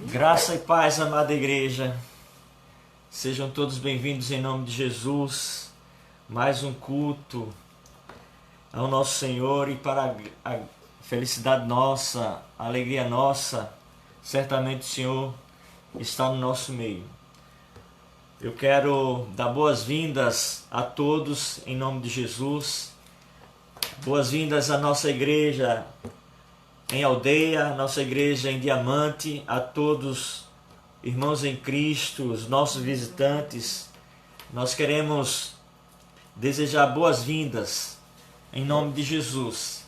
Graça e paz, amada igreja. Sejam todos bem-vindos em nome de Jesus. Mais um culto ao nosso Senhor e para a felicidade nossa, a alegria nossa, certamente o Senhor está no nosso meio. Eu quero dar boas-vindas a todos em nome de Jesus. Boas-vindas à nossa igreja em Aldeia, nossa igreja em Diamante, a todos irmãos em Cristo, os nossos visitantes. Nós queremos desejar boas-vindas em nome de Jesus.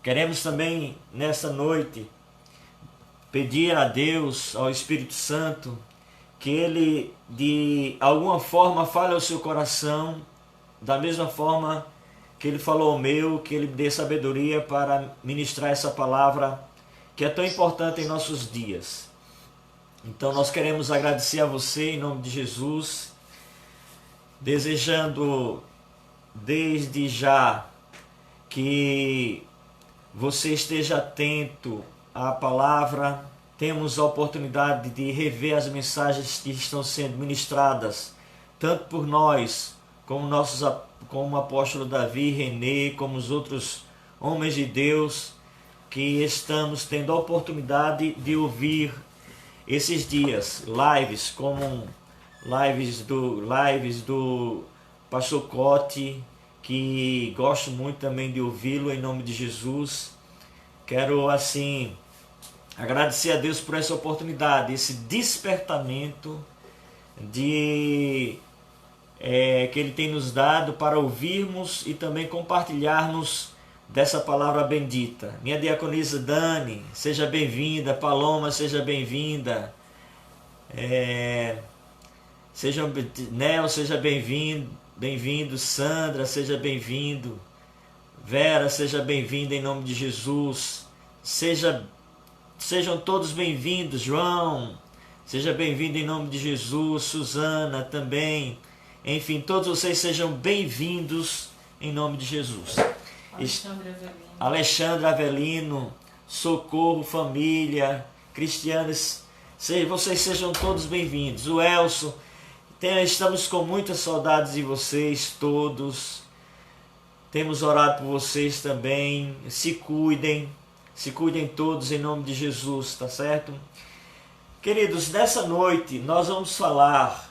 Queremos também nesta noite pedir a Deus, ao Espírito Santo, que Ele de alguma forma fale ao seu coração, da mesma forma que Ele falou ao meu, que Ele dê sabedoria para ministrar essa palavra que é tão importante em nossos dias. Então nós queremos agradecer a você em nome de Jesus, desejando desde já que você esteja atento à palavra. Temos a oportunidade de rever as mensagens que estão sendo ministradas, tanto por nós, como o apóstolo Davi, Renê, como os outros homens de Deus, que estamos tendo a oportunidade de ouvir esses dias, lives, como lives do Pastor Cote, que gosto muito também de ouvi-lo em nome de Jesus. Quero assim agradecer a Deus por essa oportunidade, esse despertamento que Ele tem nos dado para ouvirmos e também compartilharmos dessa palavra bendita. Minha diaconisa Dani, seja bem-vinda. Paloma, seja bem-vinda. Nel, seja bem-vindo. Sandra, seja bem-vindo. Vera, seja bem-vinda em nome de Jesus. Sejam todos bem-vindos. João, seja bem-vindo em nome de Jesus. Suzana também. Enfim, todos vocês sejam bem-vindos em nome de Jesus. Alexandre Avelino, Socorro, família, Cristianos, vocês sejam todos bem-vindos. O Elson, estamos com muitas saudades de vocês todos. Temos orado por vocês também. Se cuidem todos em nome de Jesus, tá certo? Queridos, nessa noite nós vamos falar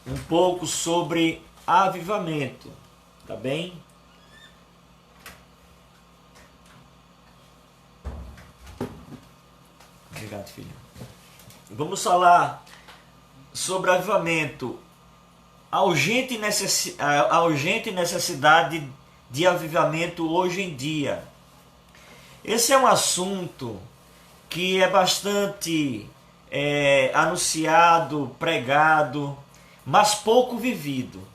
um pouco sobre avivamento, tá bem? Obrigado, filho. Vamos falar sobre avivamento, a urgente necessidade de avivamento hoje em dia. Esse é um assunto que é bastante anunciado, pregado, mas pouco vivido.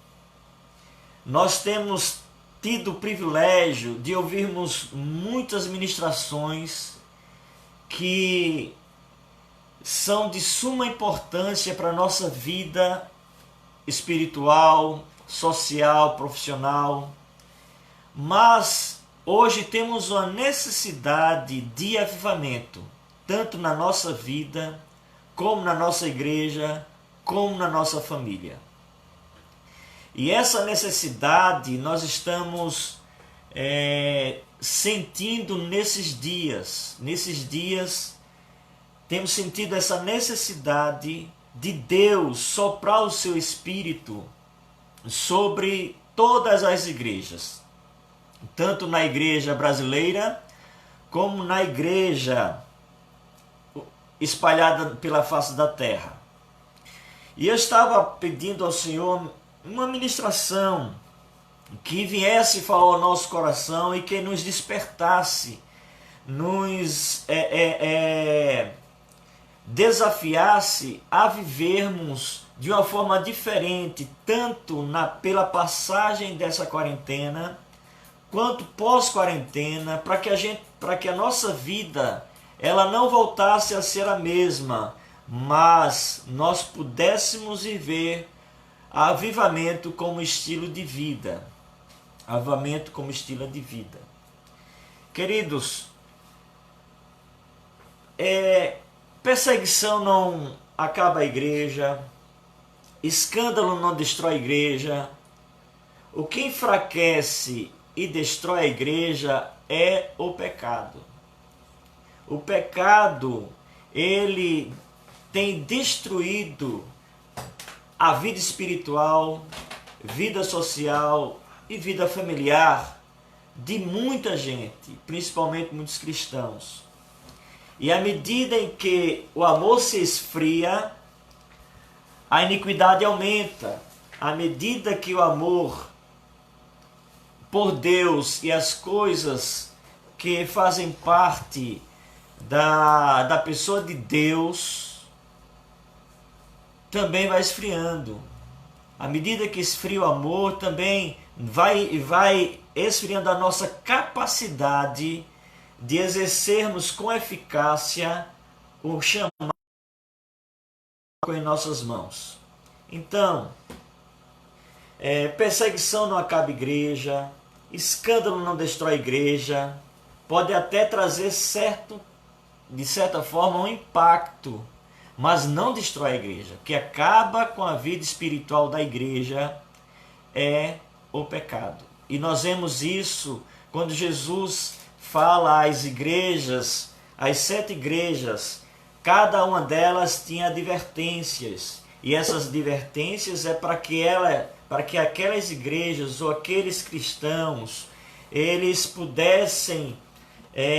Nós temos tido o privilégio de ouvirmos muitas ministrações que são de suma importância para a nossa vida espiritual, social, profissional. Mas hoje temos uma necessidade de avivamento, tanto na nossa vida, como na nossa igreja, como na nossa família. E essa necessidade nós estamos sentindo nesses dias. Nesses dias temos sentido essa necessidade de Deus soprar o seu Espírito sobre todas as igrejas, tanto na igreja brasileira como na igreja espalhada pela face da terra. E eu estava pedindo ao Senhor uma ministração que viesse falar ao nosso coração e que nos despertasse, nos desafiasse a vivermos de uma forma diferente, tanto pela passagem dessa quarentena, quanto pós-quarentena, para que a nossa vida ela não voltasse a ser a mesma, mas nós pudéssemos viver avivamento como estilo de vida. Avivamento como estilo de vida. Queridos, Perseguição não acaba a igreja, escândalo não destrói a igreja. O que enfraquece e destrói a igreja é o pecado. O pecado, ele tem destruído a vida espiritual, vida social e vida familiar de muita gente, principalmente muitos cristãos. E à medida em que o amor se esfria, a iniquidade aumenta. À medida que o amor por Deus e as coisas que fazem parte da pessoa de Deus também vai esfriando. À medida que esfria o amor, também vai esfriando a nossa capacidade de exercermos com eficácia o chamado em nossas mãos. Então, perseguição não acaba a igreja, escândalo não destrói a igreja, pode até trazer de certa forma um impacto, mas não destrói a igreja. O que acaba com a vida espiritual da igreja é o pecado. E nós vemos isso quando Jesus fala às igrejas, às 7 igrejas, cada uma delas tinha advertências. E essas advertências é para que aquelas igrejas ou aqueles cristãos, eles pudessem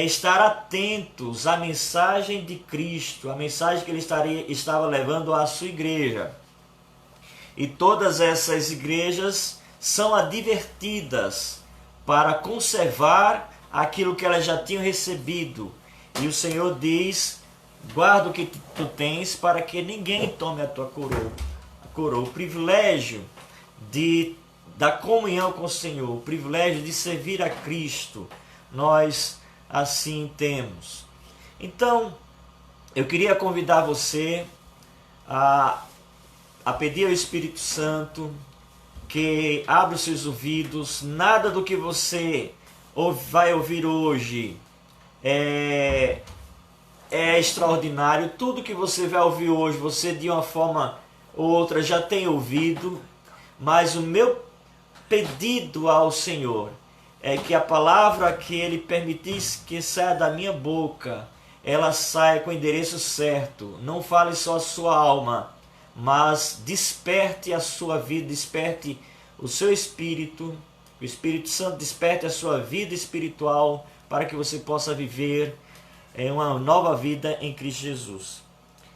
estar atentos à mensagem de Cristo, a mensagem que ele estava levando à sua igreja. E todas essas igrejas são advertidas para conservar aquilo que elas já tinham recebido. E o Senhor diz: guarda o que tu tens para que ninguém tome a tua coroa. O privilégio da comunhão com o Senhor, o privilégio de servir a Cristo, nós assim temos. Então, eu queria convidar você a pedir ao Espírito Santo que abra os seus ouvidos. Nada do que você vai ouvir hoje é extraordinário. Tudo que você vai ouvir hoje, você de uma forma ou outra já tem ouvido, mas o meu pedido ao Senhor é que a palavra que Ele permitisse que saia da minha boca, ela saia com o endereço certo. Não fale só a sua alma, mas desperte a sua vida, desperte o seu espírito, o Espírito Santo desperte a sua vida espiritual para que você possa viver uma nova vida em Cristo Jesus.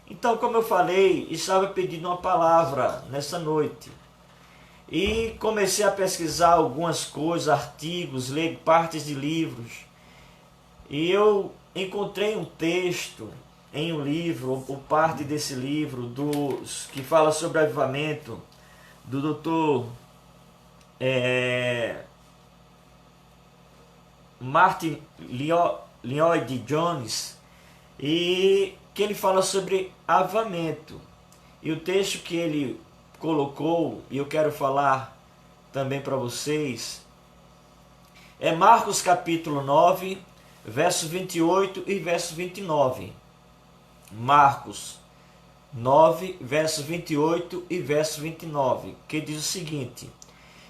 Então, como eu falei, estava pedindo uma palavra nessa noite. E comecei a pesquisar algumas coisas, artigos, ler partes de livros. E eu encontrei um texto em um livro, ou parte desse livro, que fala sobre avivamento, do Dr. Martin Lloyd-Jones, e que ele fala sobre avivamento. E o texto que ele colocou, e eu quero falar também para vocês, é Marcos capítulo 9, verso 28 e verso 29. Marcos 9, verso 28 e verso 29, que diz o seguinte: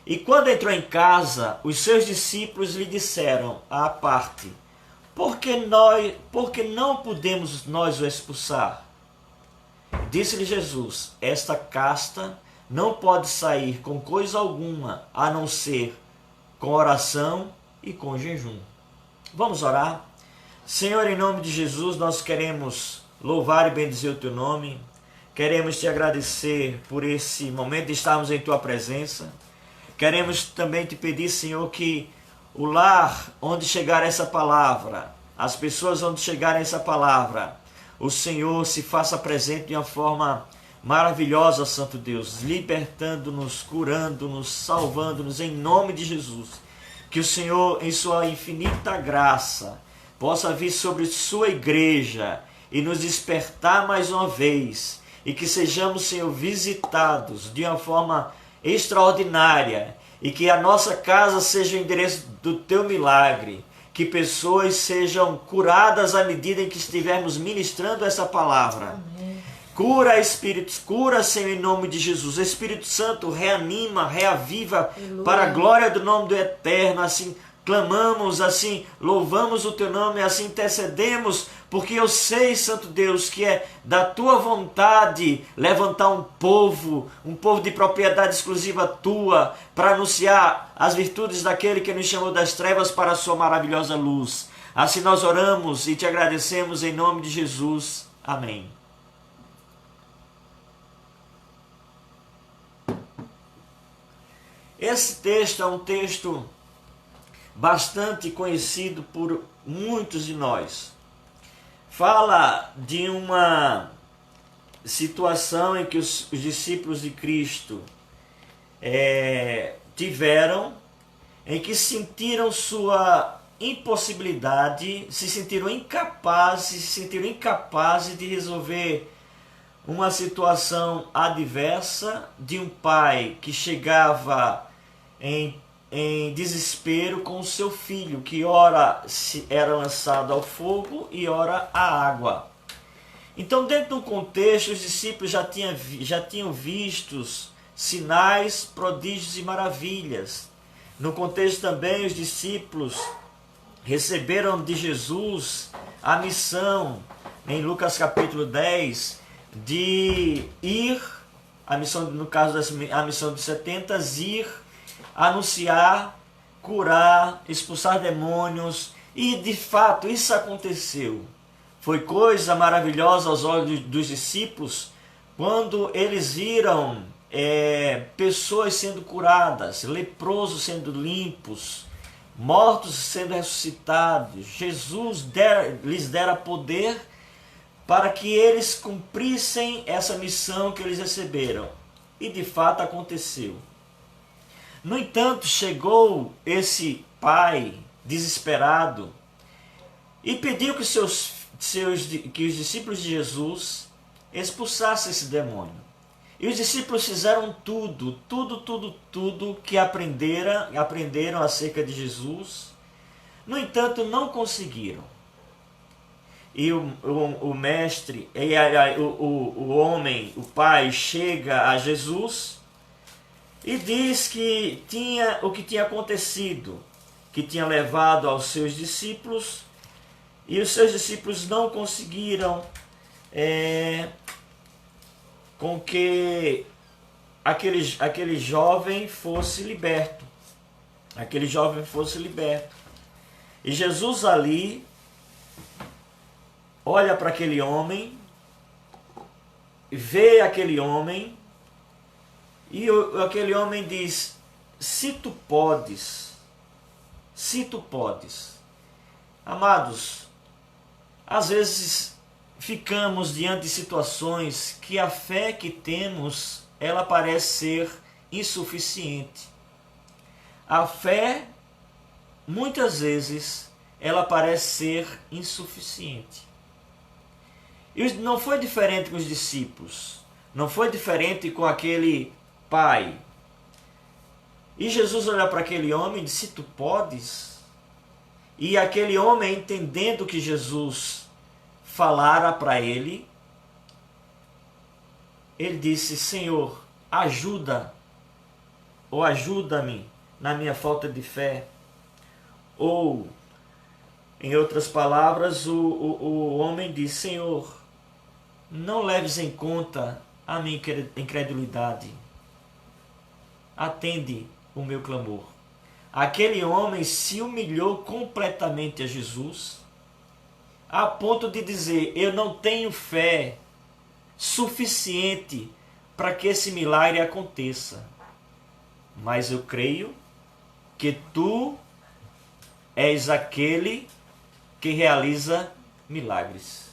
e quando entrou em casa, os seus discípulos lhe disseram à parte: por que não podemos nós o expulsar? Disse-lhe Jesus: esta casta não pode sair com coisa alguma, a não ser com oração e com jejum. Vamos orar? Senhor, em nome de Jesus, nós queremos louvar e bendizer o teu nome. Queremos te agradecer por esse momento de estarmos em tua presença. Queremos também te pedir, Senhor, que o lar onde chegar essa palavra, as pessoas onde chegarem essa palavra, o Senhor se faça presente de uma forma maravilhosa, Santo Deus, libertando-nos, curando-nos, salvando-nos, em nome de Jesus. Que o Senhor, em sua infinita graça, possa vir sobre sua igreja e nos despertar mais uma vez, e que sejamos, Senhor, visitados de uma forma extraordinária, e que a nossa casa seja o endereço do teu milagre, que pessoas sejam curadas à medida em que estivermos ministrando essa palavra. Amém. Cura espíritos, cura, Senhor, em nome de Jesus. Espírito Santo, reanima, reaviva, Aleluia. para a glória do nome do Eterno. Assim clamamos, assim louvamos o teu nome, assim intercedemos, porque eu sei, Santo Deus, que é da tua vontade levantar um povo de propriedade exclusiva tua, para anunciar as virtudes daquele que nos chamou das trevas para a sua maravilhosa luz. Assim nós oramos e te agradecemos em nome de Jesus. Amém. Esse texto é um texto bastante conhecido por muitos de nós. Fala de uma situação em que os discípulos de Cristo tiveram, em que sentiram sua impossibilidade, se sentiram incapazes de resolver uma situação adversa de um pai que chegava em desespero com o seu filho, que ora era lançado ao fogo e ora à água. Então, dentro do contexto, os discípulos já tinham visto sinais, prodígios e maravilhas. No contexto também, os discípulos receberam de Jesus a missão, em Lucas capítulo 10, de ir, a missão, no caso a missão de 70, ir anunciar, curar, expulsar demônios, e de fato isso aconteceu. Foi coisa maravilhosa aos olhos dos discípulos quando eles viram pessoas sendo curadas, leprosos sendo limpos, mortos sendo ressuscitados. Jesus lhes dera poder para que eles cumprissem essa missão que eles receberam. E de fato aconteceu. No entanto, chegou esse pai desesperado e pediu que que os discípulos de Jesus expulsassem esse demônio. E os discípulos fizeram tudo que aprenderam acerca de Jesus. No entanto, não conseguiram. E o mestre, o homem, o pai, chega a Jesus e diz que o que tinha acontecido, que tinha levado aos seus discípulos, e os seus discípulos não conseguiram com que aquele jovem fosse liberto. E Jesus ali olha para aquele homem, vê aquele homem, e aquele homem diz: se tu podes. Amados, às vezes ficamos diante de situações que a fé que temos, ela parece ser insuficiente. A fé, muitas vezes, ela parece ser insuficiente. E não foi diferente com os discípulos, não foi diferente com aquele pai. E Jesus olhou para aquele homem e disse: tu podes? E aquele homem, entendendo que Jesus falara para ele, ele disse: Senhor, ajuda, ou ajuda-me na minha falta de fé. Ou, em outras palavras, o homem disse: Senhor, não leves em conta a minha incredulidade. Atende o meu clamor. Aquele homem se humilhou completamente a Jesus, a ponto de dizer: eu não tenho fé suficiente para que esse milagre aconteça, mas eu creio que tu és aquele que realiza milagres.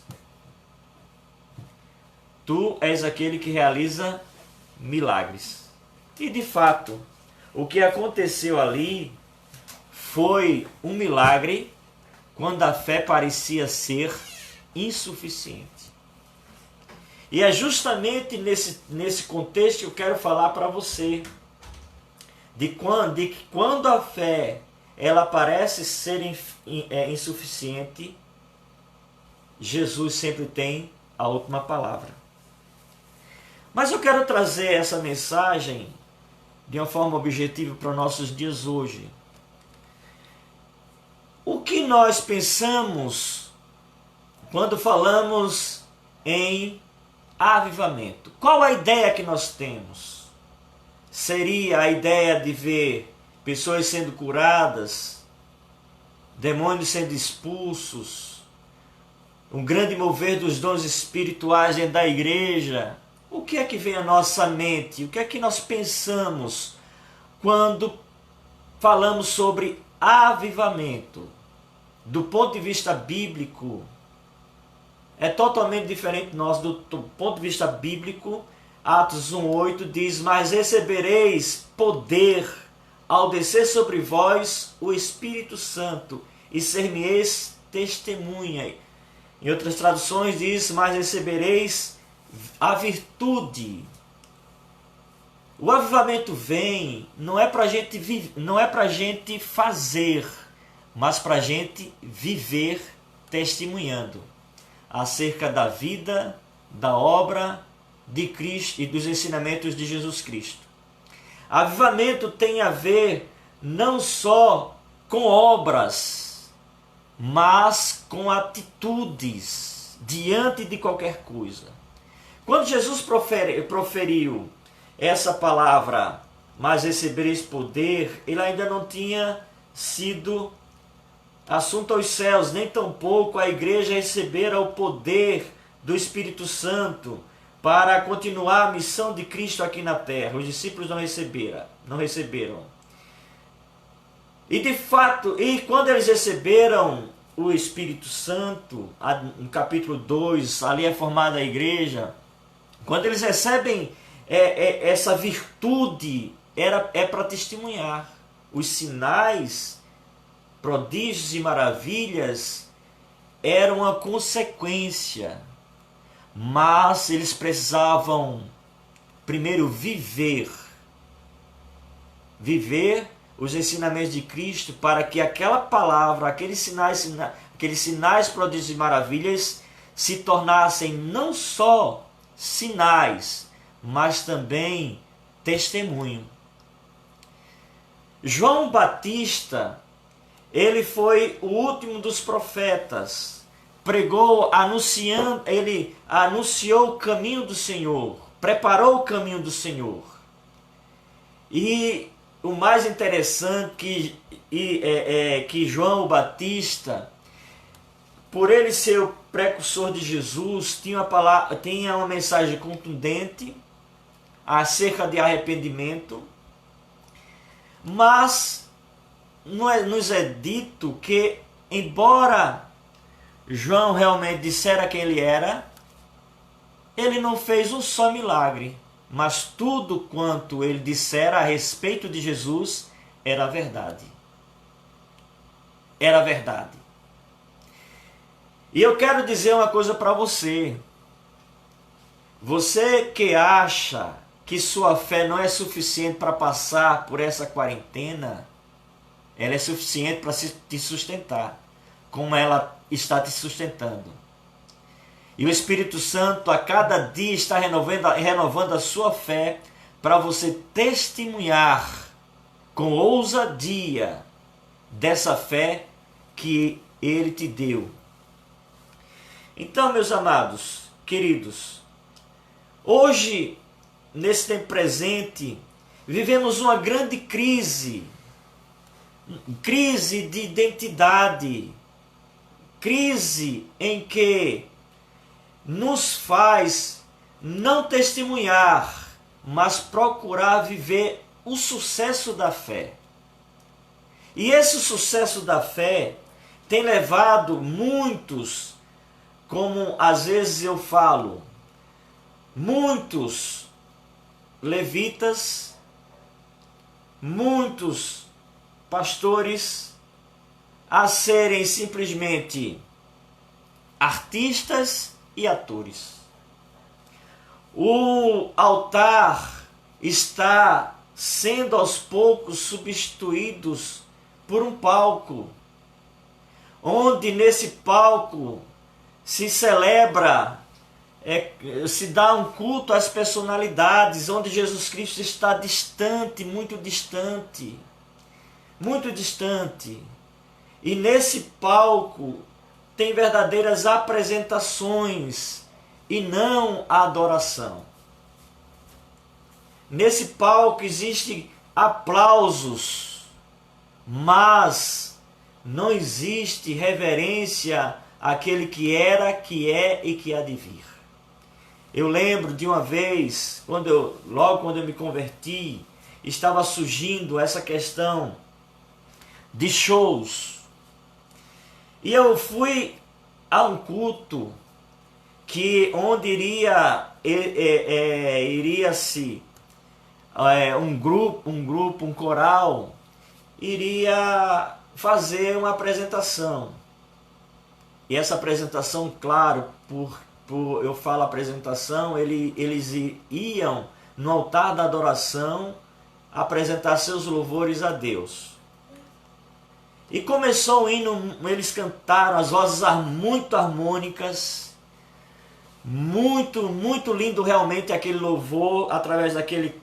Tu és aquele que realiza milagres. E de fato, o que aconteceu ali foi um milagre quando a fé parecia ser insuficiente. E é justamente nesse contexto que eu quero falar para você, de que quando a fé ela parece ser insuficiente, Jesus sempre tem a última palavra. Mas eu quero trazer essa mensagem de uma forma objetiva para os nossos dias hoje. O que nós pensamos quando falamos em avivamento? Qual a ideia que nós temos? Seria a ideia de ver pessoas sendo curadas, demônios sendo expulsos, um grande mover dos dons espirituais dentro da igreja? O que é que vem à nossa mente? O que é que nós pensamos quando falamos sobre avivamento? Do ponto de vista bíblico, é totalmente diferente de nós. Do ponto de vista bíblico, Atos 1,8 diz: mas recebereis poder ao descer sobre vós o Espírito Santo, e ser-me-eis testemunha. Em outras traduções diz: mas recebereis a virtude. O avivamento vem, não é para a gente fazer, mas para a gente viver testemunhando acerca da vida, da obra de Cristo e dos ensinamentos de Jesus Cristo. Avivamento tem a ver não só com obras, mas com atitudes diante de qualquer coisa. Quando Jesus proferiu essa palavra, mas recebereis poder, ele ainda não tinha sido assunto aos céus, nem tampouco a igreja recebera o poder do Espírito Santo para continuar a missão de Cristo aqui na terra. Os discípulos não receberam. E de fato, quando eles receberam o Espírito Santo, no capítulo 2, ali é formada a igreja, quando eles recebem essa virtude, é para testemunhar. Os sinais, prodígios e maravilhas eram uma consequência, mas eles precisavam primeiro viver os ensinamentos de Cristo, para que aquela palavra, aqueles sinais, prodígios e maravilhas se tornassem não só sinais, mas também testemunho. João Batista, ele foi o último dos profetas, ele anunciou o caminho do Senhor, preparou o caminho do Senhor. E o mais interessante que João Batista, por ele ser o precursor de Jesus, tinha uma mensagem contundente acerca de arrependimento, mas nos é dito que, embora João realmente dissera quem ele era, ele não fez um só milagre, mas tudo quanto ele dissera a respeito de Jesus era verdade. Era verdade. E eu quero dizer uma coisa para você. Você que acha que sua fé não é suficiente para passar por essa quarentena, ela é suficiente para te sustentar, como ela está te sustentando. E o Espírito Santo a cada dia está renovando a sua fé para você testemunhar com ousadia dessa fé que Ele te deu. Então, meus amados, queridos, hoje, nesse tempo presente, vivemos uma grande crise de identidade, crise em que nos faz não testemunhar, mas procurar viver o sucesso da fé. E esse sucesso da fé tem levado muitos, como às vezes eu falo, muitos levitas, muitos pastores a serem simplesmente artistas e atores. O altar está sendo aos poucos substituídos por um palco, onde nesse palco se celebra, se dá um culto às personalidades, onde Jesus Cristo está distante, muito distante, muito distante. E nesse palco tem verdadeiras apresentações e não a adoração. Nesse palco existem aplausos, mas não existe reverência àquele que era, que é e que há de vir. Eu lembro de uma vez, logo quando eu me converti, estava surgindo essa questão de shows. E eu fui a um culto onde iria-se um coral, iria fazer uma apresentação. E essa apresentação, claro, eu falo apresentação, eles iam no altar da adoração apresentar seus louvores a Deus. E começou o hino, eles cantaram as vozes muito harmônicas, muito, muito lindo realmente aquele louvor, através daquele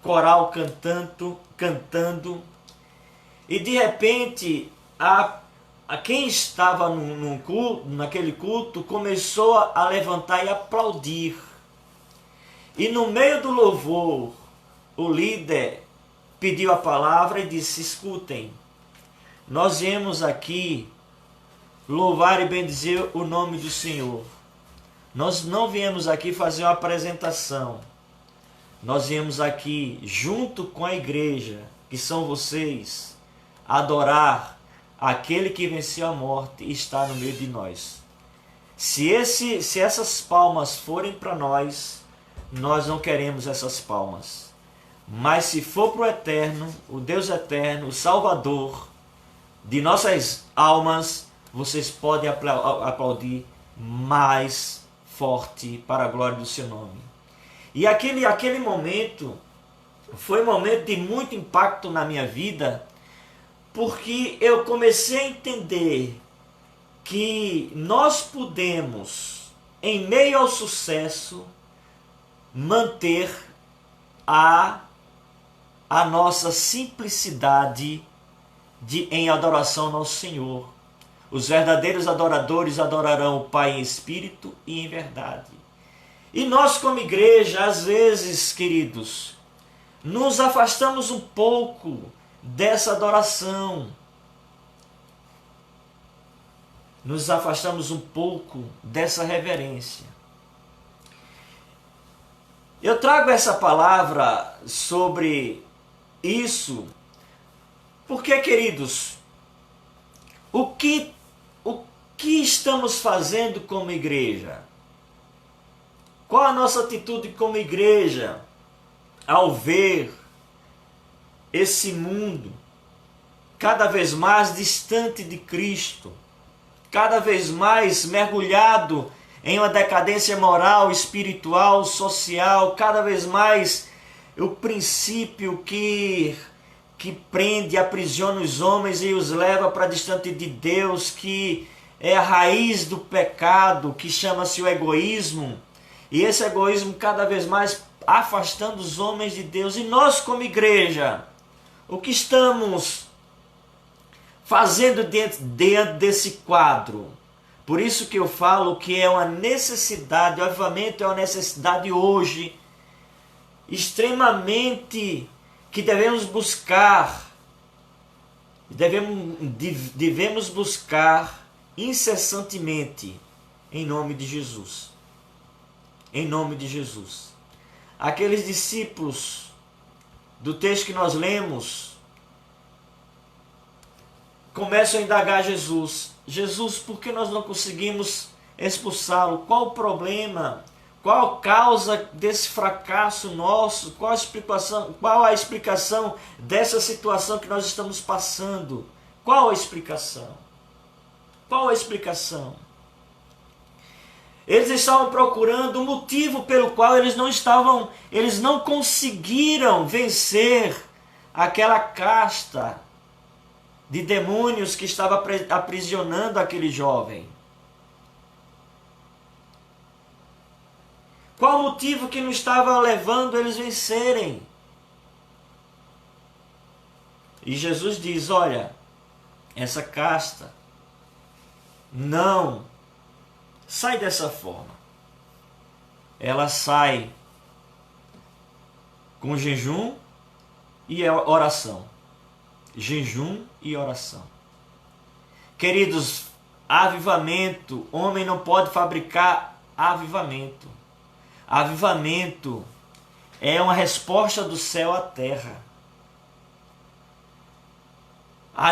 coral cantando. E de repente, quem estava naquele culto começou a levantar e aplaudir. E no meio do louvor, o líder pediu a palavra e disse: escutem, nós viemos aqui louvar e bendizer o nome do Senhor. Nós não viemos aqui fazer uma apresentação. Nós viemos aqui, junto com a igreja, que são vocês, adorar aquele que venceu a morte e está no meio de nós. Se essas palmas forem para nós, nós não queremos essas palmas. Mas se for para o Eterno, o Deus Eterno, o Salvador de nossas almas, vocês podem aplaudir mais forte para a glória do seu nome. E aquele momento foi um momento de muito impacto na minha vida, porque eu comecei a entender que nós podemos, em meio ao sucesso, manter a nossa simplicidade em adoração ao nosso Senhor. Os verdadeiros adoradores adorarão o Pai em espírito e em verdade. E nós, como igreja, às vezes, queridos, nos afastamos um pouco dessa adoração. Nos afastamos um pouco dessa reverência. Eu trago essa palavra sobre isso porque, queridos, o que estamos fazendo como igreja? Qual a nossa atitude como igreja ao ver esse mundo cada vez mais distante de Cristo, cada vez mais mergulhado em uma decadência moral, espiritual, social, cada vez mais o princípio que prende, aprisiona os homens e os leva para distante de Deus, que é a raiz do pecado, que chama-se o egoísmo. E esse egoísmo cada vez mais afastando os homens de Deus. E nós, como igreja, o que estamos fazendo dentro desse quadro? Por isso que eu falo que é uma necessidade, obviamente é uma necessidade hoje, extremamente, que devemos buscar incessantemente em nome de Jesus. Em nome de Jesus. Aqueles discípulos do texto que nós lemos começam a indagar Jesus. Jesus, por que nós não conseguimos expulsá-lo? Qual o problema? Qual a causa desse fracasso nosso? Qual a explicação dessa situação que nós estamos passando? Qual a explicação? Qual a explicação? Eles estavam procurando o motivo pelo qual eles não conseguiram vencer aquela casta de demônios que estava aprisionando aquele jovem? Qual o motivo que não estava levando eles a vencerem? E Jesus diz, olha, essa casta não sai dessa forma. Ela sai com jejum e oração. Jejum e oração. Queridos, avivamento, homem não pode fabricar avivamento. Avivamento é uma resposta do céu à terra.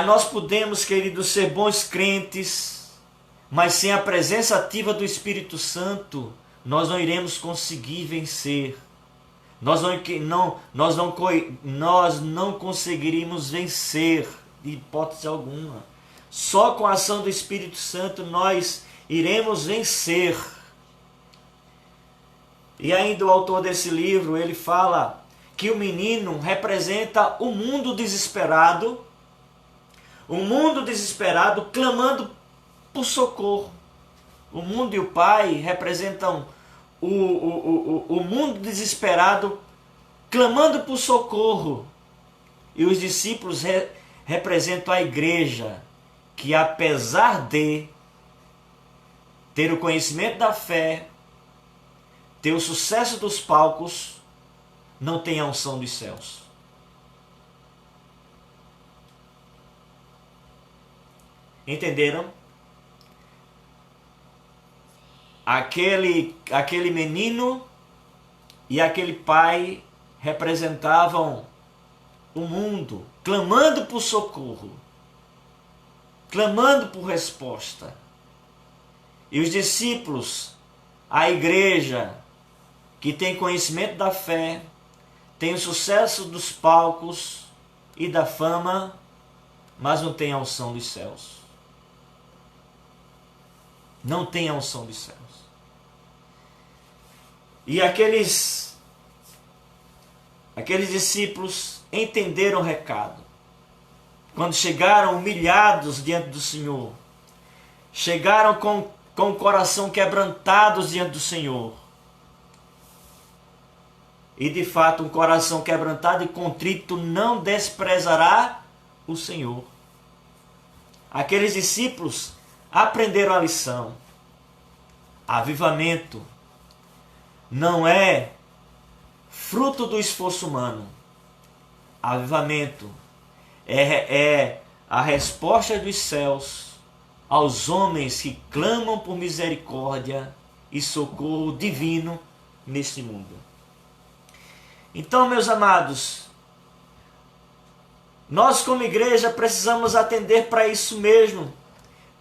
Nós podemos, queridos, ser bons crentes, mas sem a presença ativa do Espírito Santo, nós não iremos conseguir vencer. Nós não conseguiríamos vencer, de hipótese alguma. Só com a ação do Espírito Santo nós iremos vencer. E ainda o autor desse livro, ele fala que o menino representa o mundo desesperado clamando por socorro. O mundo e o pai representam o mundo desesperado clamando por socorro. E os discípulos representam a igreja, que apesar de ter o conhecimento da fé, ter o sucesso dos palcos, não tem a unção dos céus. Entenderam? Aquele menino e aquele pai representavam o mundo, clamando por socorro, clamando por resposta. E os discípulos, a igreja, que tem conhecimento da fé, tem o sucesso dos palcos e da fama, mas não tem a unção dos céus. Não tem a unção dos céus. E aqueles discípulos entenderam o recado. Quando chegaram humilhados diante do Senhor, chegaram com o coração quebrantados diante do Senhor. E de fato, um coração quebrantado e contrito não desprezará o Senhor. Aqueles discípulos aprenderam a lição. Avivamento não é fruto do esforço humano. Avivamento é a resposta dos céus aos homens que clamam por misericórdia e socorro divino neste mundo. Então, meus amados, nós como igreja precisamos atender para isso mesmo.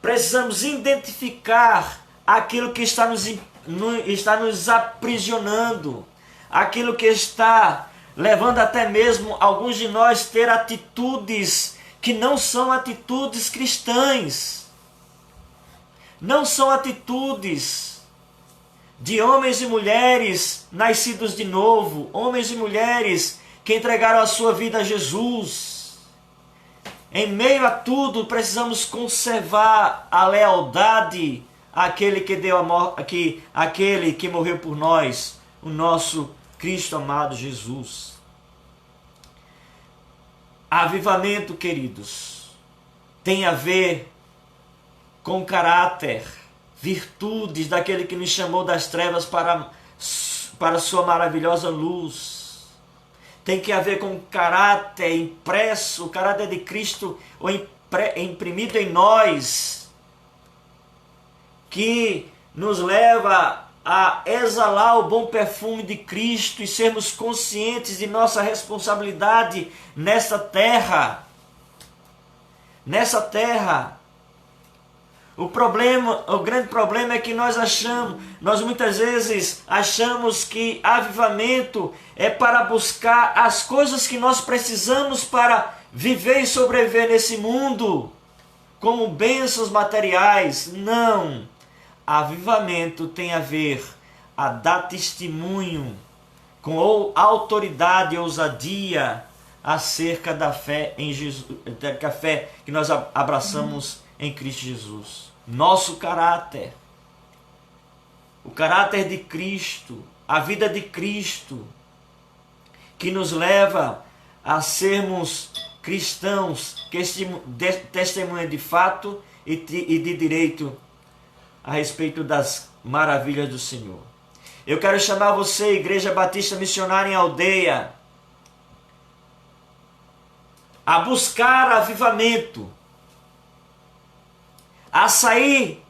Precisamos identificar aquilo que está nos aprisionando, aquilo que está levando até mesmo alguns de nós ter atitudes que não são atitudes cristãs. Não são atitudes de homens e mulheres nascidos de novo, homens e mulheres que entregaram a sua vida a Jesus. Em meio a tudo, precisamos conservar a lealdade àquele que deu aquele que morreu por nós, o nosso Cristo amado Jesus. Avivamento, queridos, tem a ver com caráter, virtudes daquele que nos chamou das trevas para sua maravilhosa luz. Tem que haver com caráter impresso, o caráter de Cristo imprimido em nós, que nos leva a exalar o bom perfume de Cristo e sermos conscientes de nossa responsabilidade nessa terra. Nessa terra. O grande problema é que nós muitas vezes achamos que avivamento é para buscar as coisas que nós precisamos para viver e sobreviver nesse mundo, como bênçãos materiais. Não! Avivamento tem a ver a dar testemunho com autoridade e ousadia acerca da fé em Jesus, da fé que nós abraçamos em Cristo Jesus. Nosso caráter, o caráter de Cristo, a vida de Cristo, que nos leva a sermos cristãos que testemunham de fato e de direito a respeito das maravilhas do Senhor. Eu quero chamar você, Igreja Batista Missionária em Aldeia, a buscar avivamento, a sair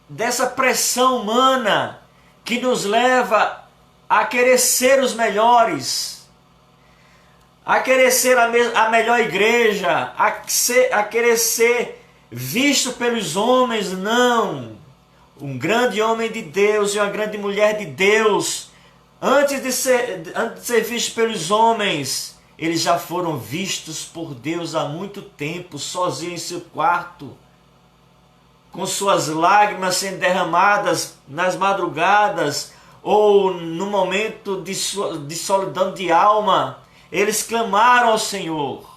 dessa pressão humana que nos leva a querer ser os melhores, a querer ser a melhor igreja, a querer ser visto pelos homens. Não! Um grande homem de Deus e uma grande mulher de Deus, antes de ser visto pelos homens, eles já foram vistos por Deus há muito tempo, sozinhos em seu quarto, com suas lágrimas sendo derramadas nas madrugadas ou no momento de solidão de alma. Eles clamaram ao Senhor,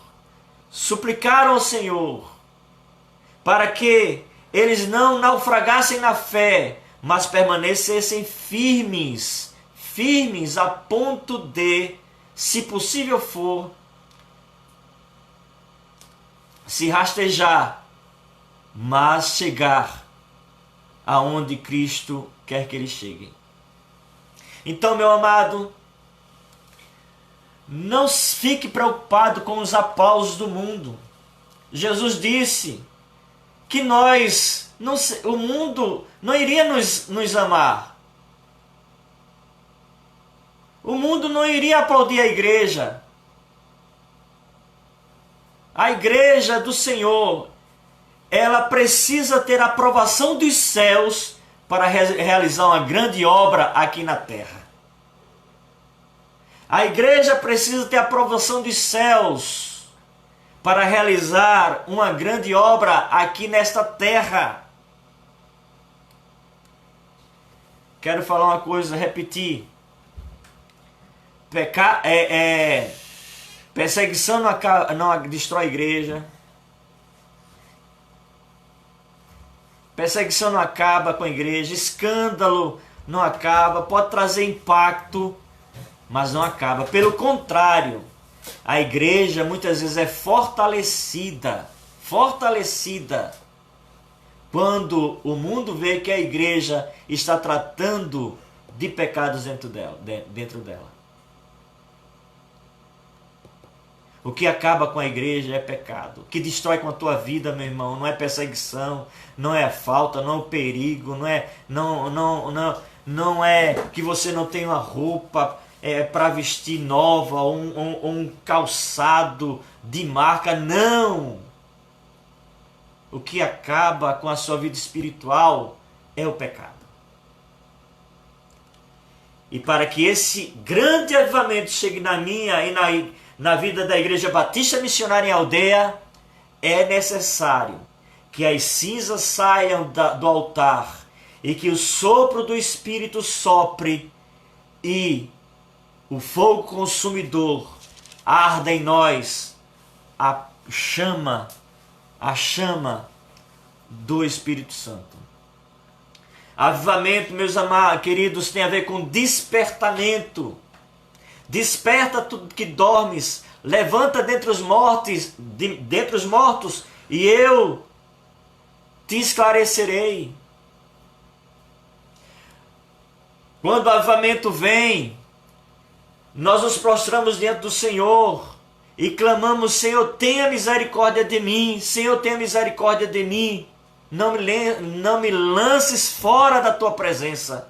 suplicaram ao Senhor, para que eles não naufragassem na fé, mas permanecessem firmes a ponto de, se possível for, se rastejar, mas chegar aonde Cristo quer que eles cheguem. Então, meu amado, não fique preocupado com os aplausos do mundo. Jesus disse que o mundo não iria nos amar. O mundo não iria aplaudir a igreja. A igreja do Senhor, ela precisa ter a aprovação dos céus para realizar uma grande obra aqui na terra. A igreja precisa ter a aprovação dos céus para realizar uma grande obra aqui nesta terra. Quero falar uma coisa, repetir. Perseguição não destrói a igreja. Perseguição não acaba com a igreja. Escândalo não acaba. Pode trazer impacto, mas não acaba. Pelo contrário, a igreja muitas vezes é fortalecida quando o mundo vê que a igreja está tratando de pecados dentro dela. O que acaba com a igreja é pecado. O que destrói com a tua vida, meu irmão, não é perseguição, não é a falta, não é o perigo, não é que você não tem uma roupa para vestir nova, ou um calçado de marca. Não! O que acaba com a sua vida espiritual é o pecado. E para que esse grande avivamento chegue na minha e na vida da Igreja Batista Missionária em Aldeia, é necessário que as cinzas saiam do altar e que o sopro do Espírito sopre e o fogo consumidor arda em nós a chama do Espírito Santo. Avivamento, meus amados, queridos, tem a ver com despertamento. Desperta tudo que dormes, levanta dentre os mortos, e eu te esclarecerei. Quando o avivamento vem, nós nos prostramos diante do Senhor e clamamos: Senhor, tenha misericórdia de mim, Senhor, tenha misericórdia de mim, não me lances fora da tua presença.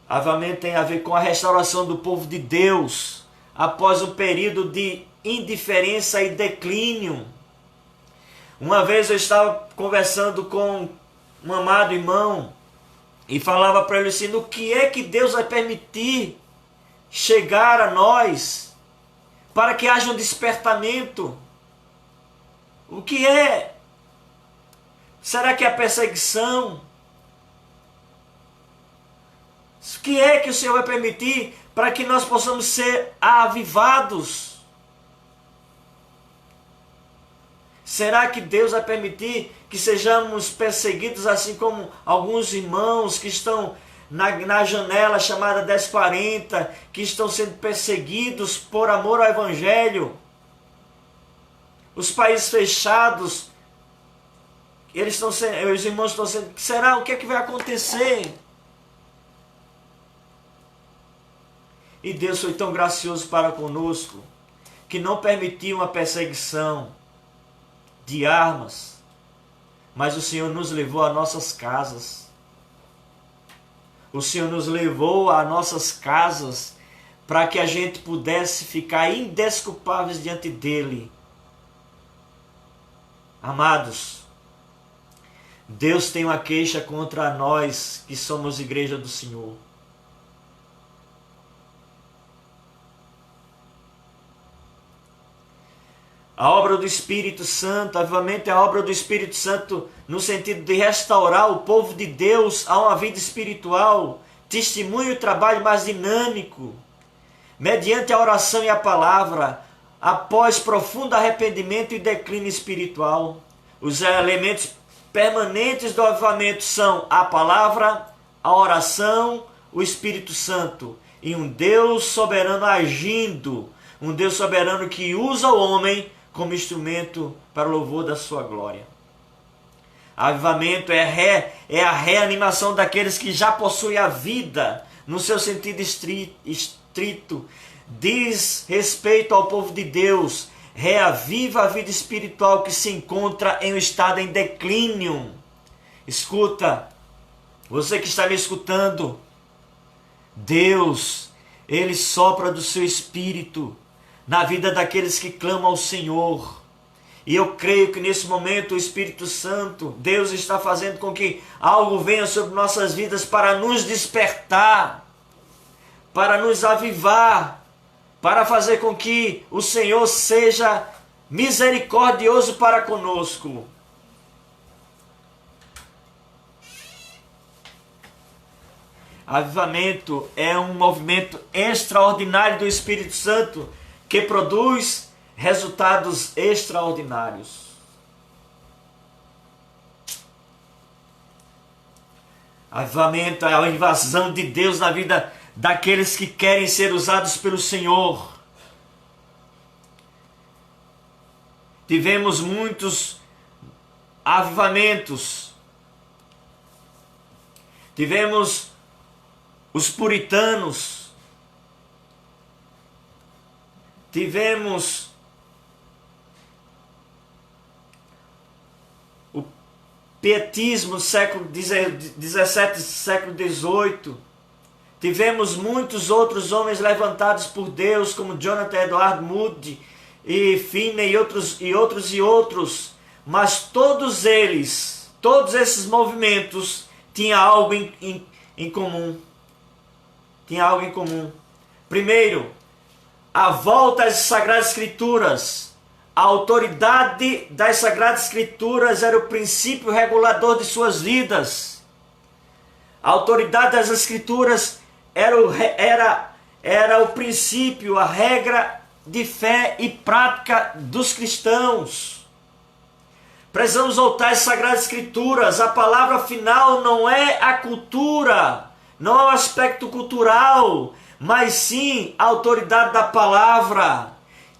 Avivamento tem a ver com a restauração do povo de Deus após um período de indiferença e declínio. Uma vez eu estava conversando com um amado irmão e falava para ele assim: o que é que Deus vai permitir chegar a nós para que haja um despertamento? O que é? Será que é a perseguição? O que é que o Senhor vai permitir para que nós possamos ser avivados? Será que Deus vai permitir que sejamos perseguidos assim como alguns irmãos que estão na janela chamada 1040, que estão sendo perseguidos por amor ao Evangelho? Os países fechados, os irmãos estão sendo... Será? O que é que vai acontecer? E Deus foi tão gracioso para conosco, que não permitiu uma perseguição de armas, mas o Senhor nos levou a nossas casas. O Senhor nos levou a nossas casas para que a gente pudesse ficar indesculpáveis diante dEle. Amados, Deus tem uma queixa contra nós que somos igreja do Senhor. A obra do Espírito Santo, avivamento é a obra do Espírito Santo no sentido de restaurar o povo de Deus a uma vida espiritual, testemunho e trabalho mais dinâmico, mediante a oração e a palavra, após profundo arrependimento e declínio espiritual. Os elementos permanentes do avivamento são a palavra, a oração, o Espírito Santo e um Deus soberano agindo, um Deus soberano que usa o homem como instrumento para o louvor da sua glória. Avivamento é a reanimação daqueles que já possuem a vida no seu sentido estrito, diz respeito ao povo de Deus, reaviva a vida espiritual que se encontra em um estado em declínio. Escuta, você que está me escutando, Deus, Ele sopra do seu espírito na vida daqueles que clamam ao Senhor. E eu creio que nesse momento o Espírito Santo, Deus está fazendo com que algo venha sobre nossas vidas para nos despertar, para nos avivar, para fazer com que o Senhor seja misericordioso para conosco. Avivamento é um movimento extraordinário do Espírito Santo que produz resultados extraordinários. Avivamento é a invasão de Deus na vida daqueles que querem ser usados pelo Senhor. Tivemos muitos avivamentos. Tivemos os puritanos. Tivemos o pietismo do século XVII, século XVIII. Tivemos muitos outros homens levantados por Deus, como Jonathan Edward Moody e Finney e outros. Mas todos eles, todos esses movimentos, tinham algo em comum. Tinha algo em comum. Primeiro, a volta às Sagradas Escrituras. A autoridade das Sagradas Escrituras era o princípio regulador de suas vidas. A autoridade das Escrituras era o princípio, a regra de fé e prática dos cristãos. Precisamos voltar às Sagradas Escrituras. A palavra final não é a cultura, não é o aspecto cultural, mas sim a autoridade da palavra.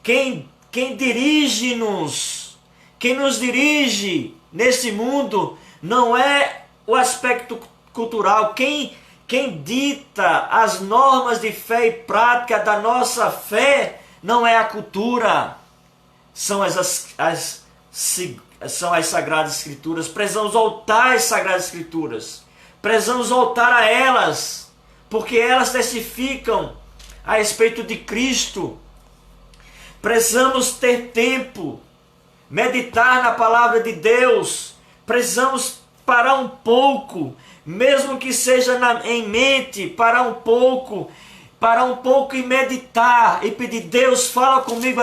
Quem dirige-nos, quem nos dirige nesse mundo não é o aspecto cultural. Quem dita as normas de fé e prática da nossa fé não é a cultura, são as Sagradas Escrituras. Precisamos voltar às Sagradas Escrituras, precisamos voltar a elas, porque elas testificam a respeito de Cristo. Precisamos ter tempo, meditar na palavra de Deus. Precisamos parar um pouco, mesmo que seja em mente, parar um pouco e meditar e pedir: Deus, fala comigo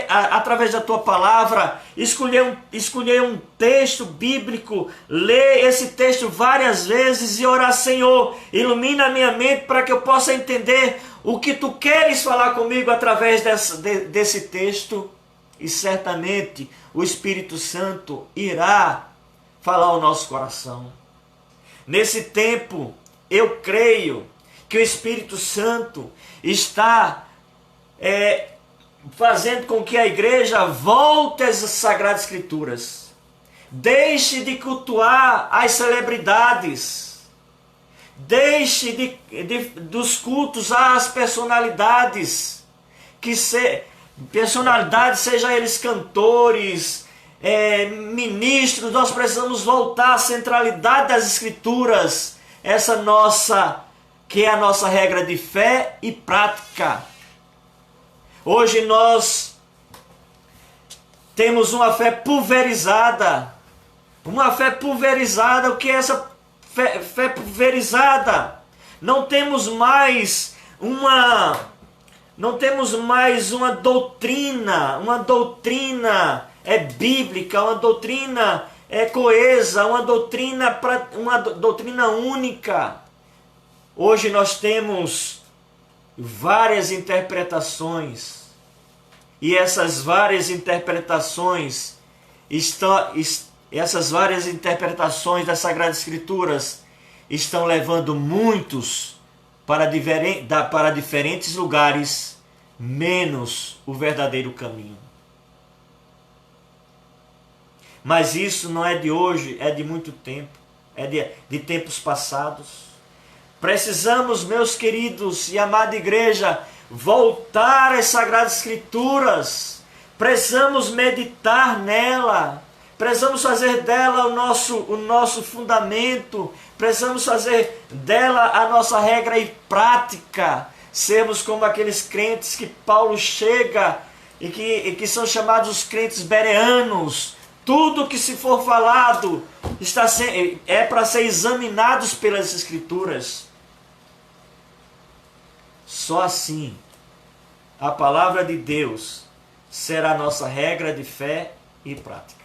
através da tua palavra, escolher um texto bíblico, ler esse texto várias vezes e orar: Senhor, ilumina a minha mente para que eu possa entender o que tu queres falar comigo através desse texto. E certamente o Espírito Santo irá falar ao nosso coração. Nesse tempo, eu creio que o Espírito Santo está fazendo com que a igreja volte às Sagradas Escrituras. Deixe de cultuar as celebridades. Deixe dos cultos às personalidades. Personalidades, sejam eles cantores, ministros. Nós precisamos voltar à centralidade das Escrituras. Que é a nossa regra de fé e prática. Hoje nós temos uma fé pulverizada. Uma fé pulverizada. O que é essa fé pulverizada? Não temos mais uma doutrina. Uma doutrina bíblica, uma doutrina coesa, uma doutrina única. Hoje nós temos várias interpretações, e essas várias interpretações das Sagradas Escrituras estão levando muitos para diferentes lugares, menos o verdadeiro caminho. Mas isso não é de hoje, é de muito tempo, é de tempos passados. Precisamos, meus queridos e amada igreja, voltar às Sagradas Escrituras. Precisamos meditar nela. Precisamos fazer dela o nosso fundamento. Precisamos fazer dela a nossa regra e prática. Sermos como aqueles crentes que Paulo chega e que são chamados os crentes bereanos. Tudo que se for falado é para ser examinados pelas Escrituras. Só assim a palavra de Deus será a nossa regra de fé e prática.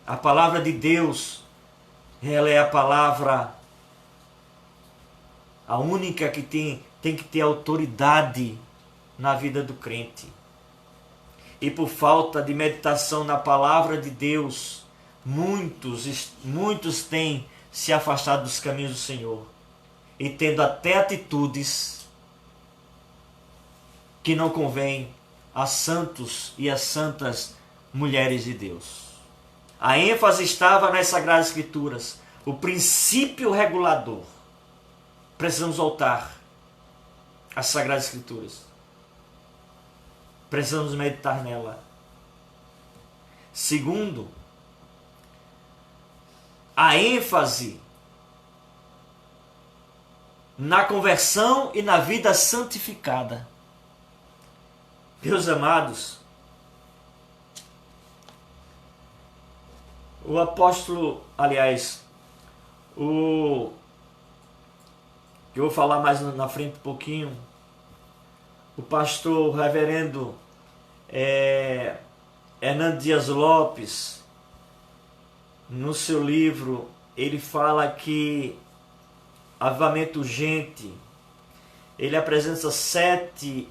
A palavra de Deus, ela é a palavra, a única que tem que ter autoridade na vida do crente. E por falta de meditação na palavra de Deus, muitos têm se afastado dos caminhos do Senhor e tendo até atitudes que não convêm a santos e a santas mulheres de Deus. A ênfase estava nas Sagradas Escrituras, o princípio regulador. Precisamos voltar às Sagradas Escrituras. Precisamos meditar nela. Segundo, a ênfase na conversão e na vida santificada. Meus amados, o apóstolo, eu vou falar mais na frente um pouquinho, o pastor reverendo Hernando Dias Lopes, no seu livro, ele fala que avivamento urgente, ele apresenta 7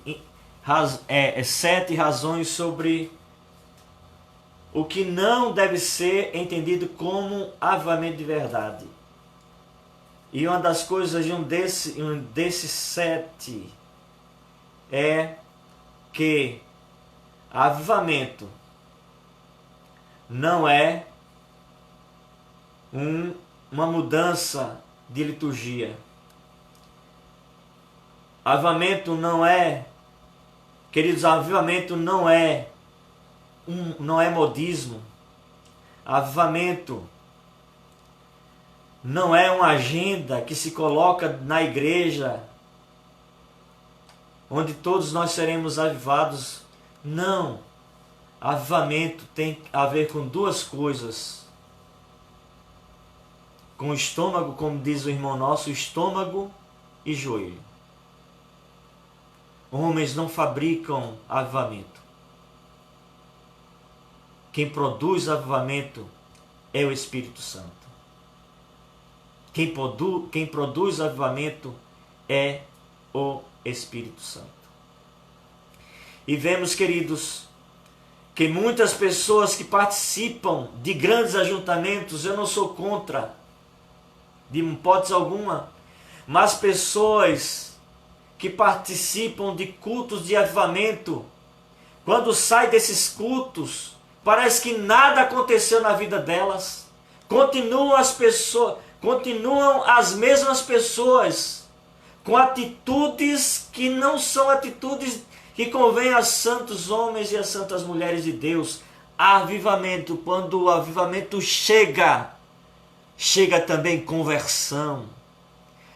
razões sobre o que não deve ser entendido como avivamento de verdade. E uma das coisas de um desses 7 é que avivamento não é uma mudança de liturgia. Avivamento não é, queridos, avivamento não é modismo. Avivamento não é uma agenda que se coloca na igreja onde todos nós seremos avivados. Não. Avivamento tem a ver com duas coisas. Com o estômago, como diz o irmão nosso, estômago e joelho. Homens não fabricam avivamento. Quem produz avivamento é o Espírito Santo. Quem produz avivamento é o Espírito Santo. E vemos, queridos, que muitas pessoas que participam de grandes ajuntamentos, eu não sou contra, de hipótese alguma, mas pessoas que participam de cultos de avivamento, quando saem desses cultos, parece que nada aconteceu na vida delas. Continuam as mesmas pessoas, com atitudes que não são atitudes que convém a santos homens e a santas mulheres de Deus. Avivamento, quando o avivamento chega também conversão,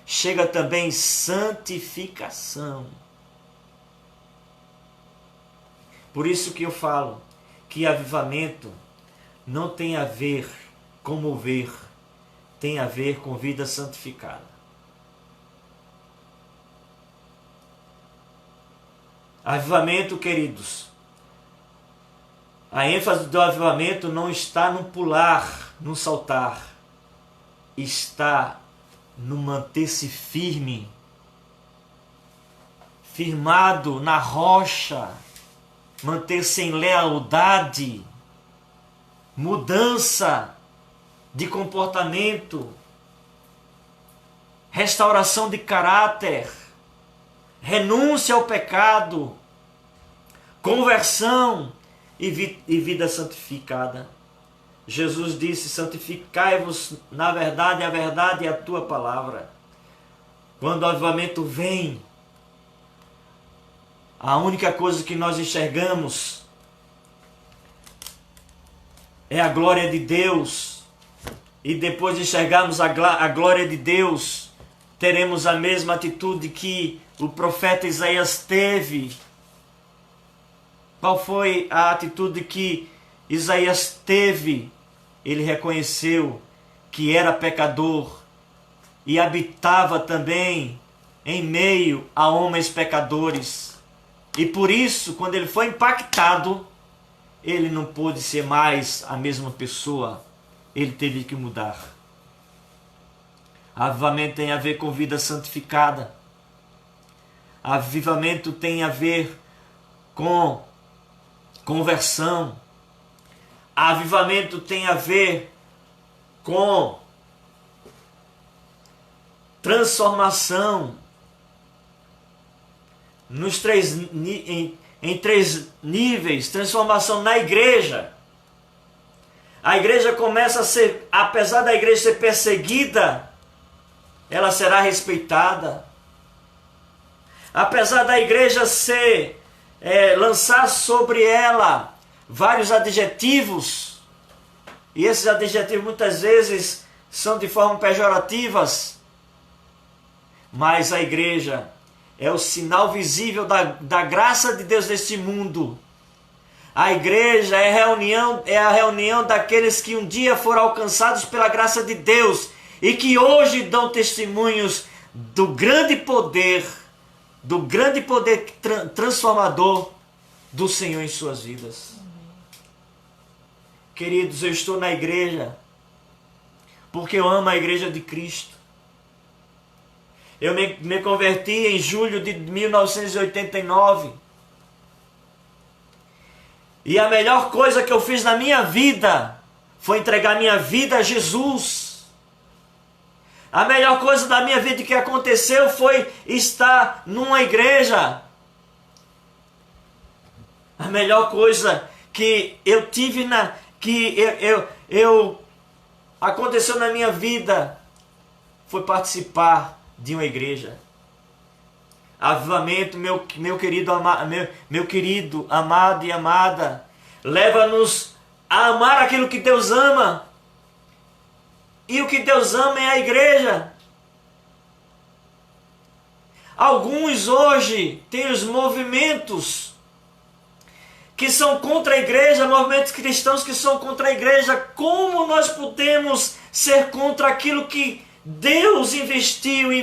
chega também santificação. Por isso que eu falo que avivamento não tem a ver com mover, tem a ver com vida santificada. Avivamento, queridos, a ênfase do avivamento não está no pular, no saltar, está no manter-se firme, firmado na rocha, manter-se em lealdade, mudança de comportamento, restauração de caráter, renúncia ao pecado, conversão e vida santificada. Jesus disse: santificai-vos na verdade, a verdade é a tua palavra. Quando o avivamento vem, a única coisa que nós enxergamos é a glória de Deus. E depois de enxergarmos a glória de Deus, teremos a mesma atitude que o profeta Isaías teve. Qual foi a atitude que Isaías teve? Ele reconheceu que era pecador e habitava também em meio a homens pecadores. E por isso, quando ele foi impactado, ele não pôde ser mais a mesma pessoa. Ele teve que mudar. Avivamento tem a ver com vida santificada. Avivamento tem a ver com conversão. Avivamento tem a ver com transformação em três níveis. Transformação na igreja. A igreja começa a ser, apesar da igreja ser perseguida, ela será respeitada. Apesar da igreja lançar sobre ela vários adjetivos, e esses adjetivos muitas vezes são de forma pejorativas, mas a igreja é o sinal visível da graça de Deus neste mundo. A igreja é a reunião daqueles que um dia foram alcançados pela graça de Deus e que hoje dão testemunhos do grande poder transformador do Senhor em suas vidas. Queridos, eu estou na igreja porque eu amo a igreja de Cristo. Eu me converti em julho de 1989. E a melhor coisa que eu fiz na minha vida foi entregar minha vida a Jesus. A melhor coisa da minha vida que aconteceu foi estar numa igreja. A melhor coisa que eu tive aconteceu na minha vida foi participar de uma igreja. Avivamento, meu querido amado e amada, leva-nos a amar aquilo que Deus ama. E o que Deus ama é a igreja. Alguns hoje têm os movimentos que são contra a igreja, movimentos cristãos que são contra a igreja. Como nós podemos ser contra aquilo que Deus investiu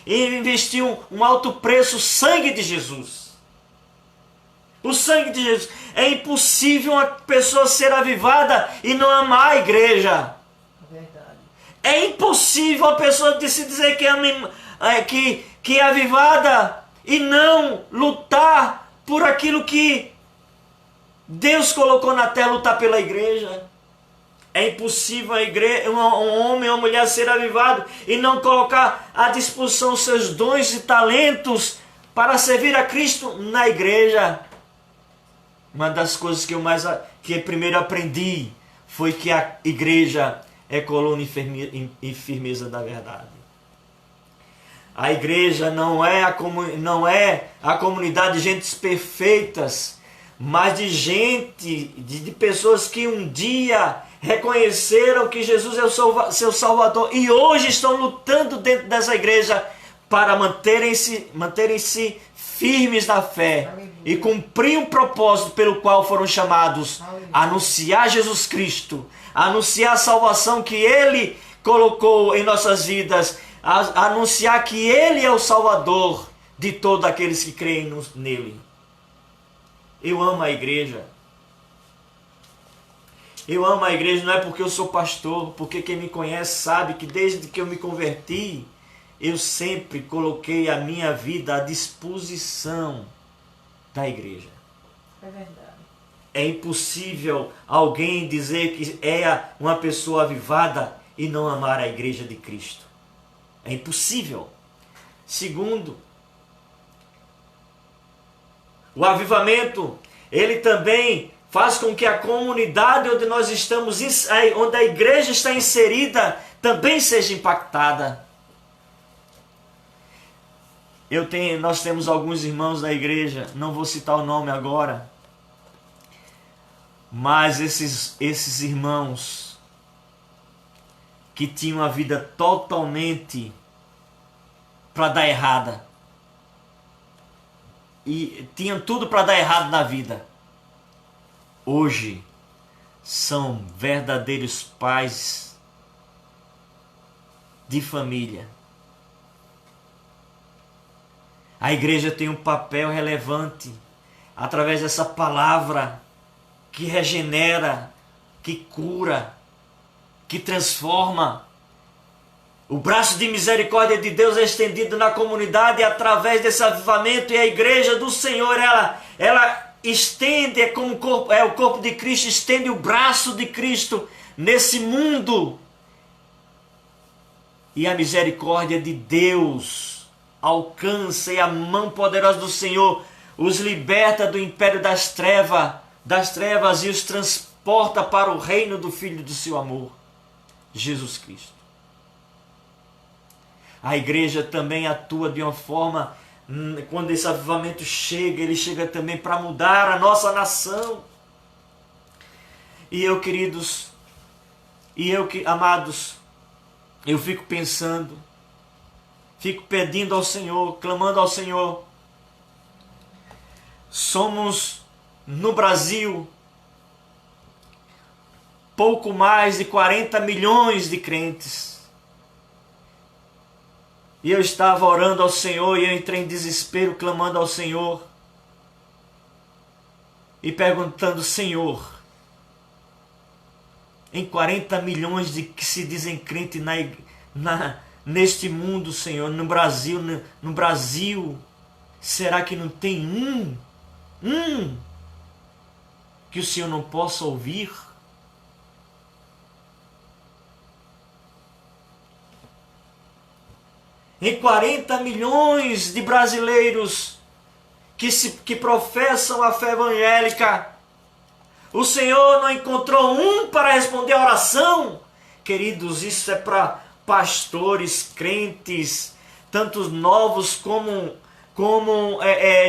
e investiu um alto preço, o sangue de Jesus. O sangue de Jesus. É impossível uma pessoa ser avivada e não amar a igreja. Verdade. É impossível a pessoa se dizer que é avivada e não lutar por aquilo que Deus colocou na terra, lutar pela igreja. É impossível um homem ou uma mulher ser avivado e não colocar à disposição seus dons e talentos para servir a Cristo na igreja. Uma das coisas que primeiro aprendi foi que a igreja é coluna e firmeza da verdade. A igreja não é a comunidade de gentes perfeitas, mas de gente, de pessoas que um dia reconheceram que Jesus é o seu Salvador e hoje estão lutando dentro dessa igreja para manterem-se firmes na fé. Aleluia. E cumprir um propósito pelo qual foram chamados. Aleluia. A anunciar Jesus Cristo, a anunciar a salvação que Ele colocou em nossas vidas, a anunciar que Ele é o Salvador de todos aqueles que creem nele. Eu amo a igreja. Eu amo a igreja não é porque eu sou pastor, porque quem me conhece sabe que desde que eu me converti, eu sempre coloquei a minha vida à disposição da igreja. É verdade. É impossível alguém dizer que é uma pessoa avivada e não amar a igreja de Cristo. É impossível. Segundo, o avivamento, ele também faz com que a comunidade onde nós estamos, onde a igreja está inserida, também seja impactada. Nós temos alguns irmãos da igreja, não vou citar o nome agora, mas esses irmãos que tinham a vida totalmente para dar errada, e tinham tudo para dar errado na vida, hoje são verdadeiros pais de família. A igreja tem um papel relevante através dessa palavra que regenera, que cura, que transforma. O braço de misericórdia de Deus é estendido na comunidade através desse avivamento, e a igreja do Senhor, ela estende, é o corpo de Cristo, estende o braço de Cristo nesse mundo. E a misericórdia de Deus alcança, e a mão poderosa do Senhor os liberta do império das trevas e os transporta para o reino do Filho do seu amor, Jesus Cristo. A igreja também atua de uma forma, quando esse avivamento chega, ele chega também para mudar a nossa nação. E eu, queridos, amados, eu fico pensando, fico pedindo ao Senhor, clamando ao Senhor. Somos, no Brasil, pouco mais de 40 milhões de crentes. E eu estava orando ao Senhor e eu entrei em desespero, clamando ao Senhor e perguntando: Senhor, em 40 milhões de que se dizem crentes neste mundo, Senhor, no Brasil, será que não tem um que o Senhor não possa ouvir? Em 40 milhões de brasileiros que professam a fé evangélica, o Senhor não encontrou um para responder a oração? Queridos, isso é para pastores, crentes, tantos novos como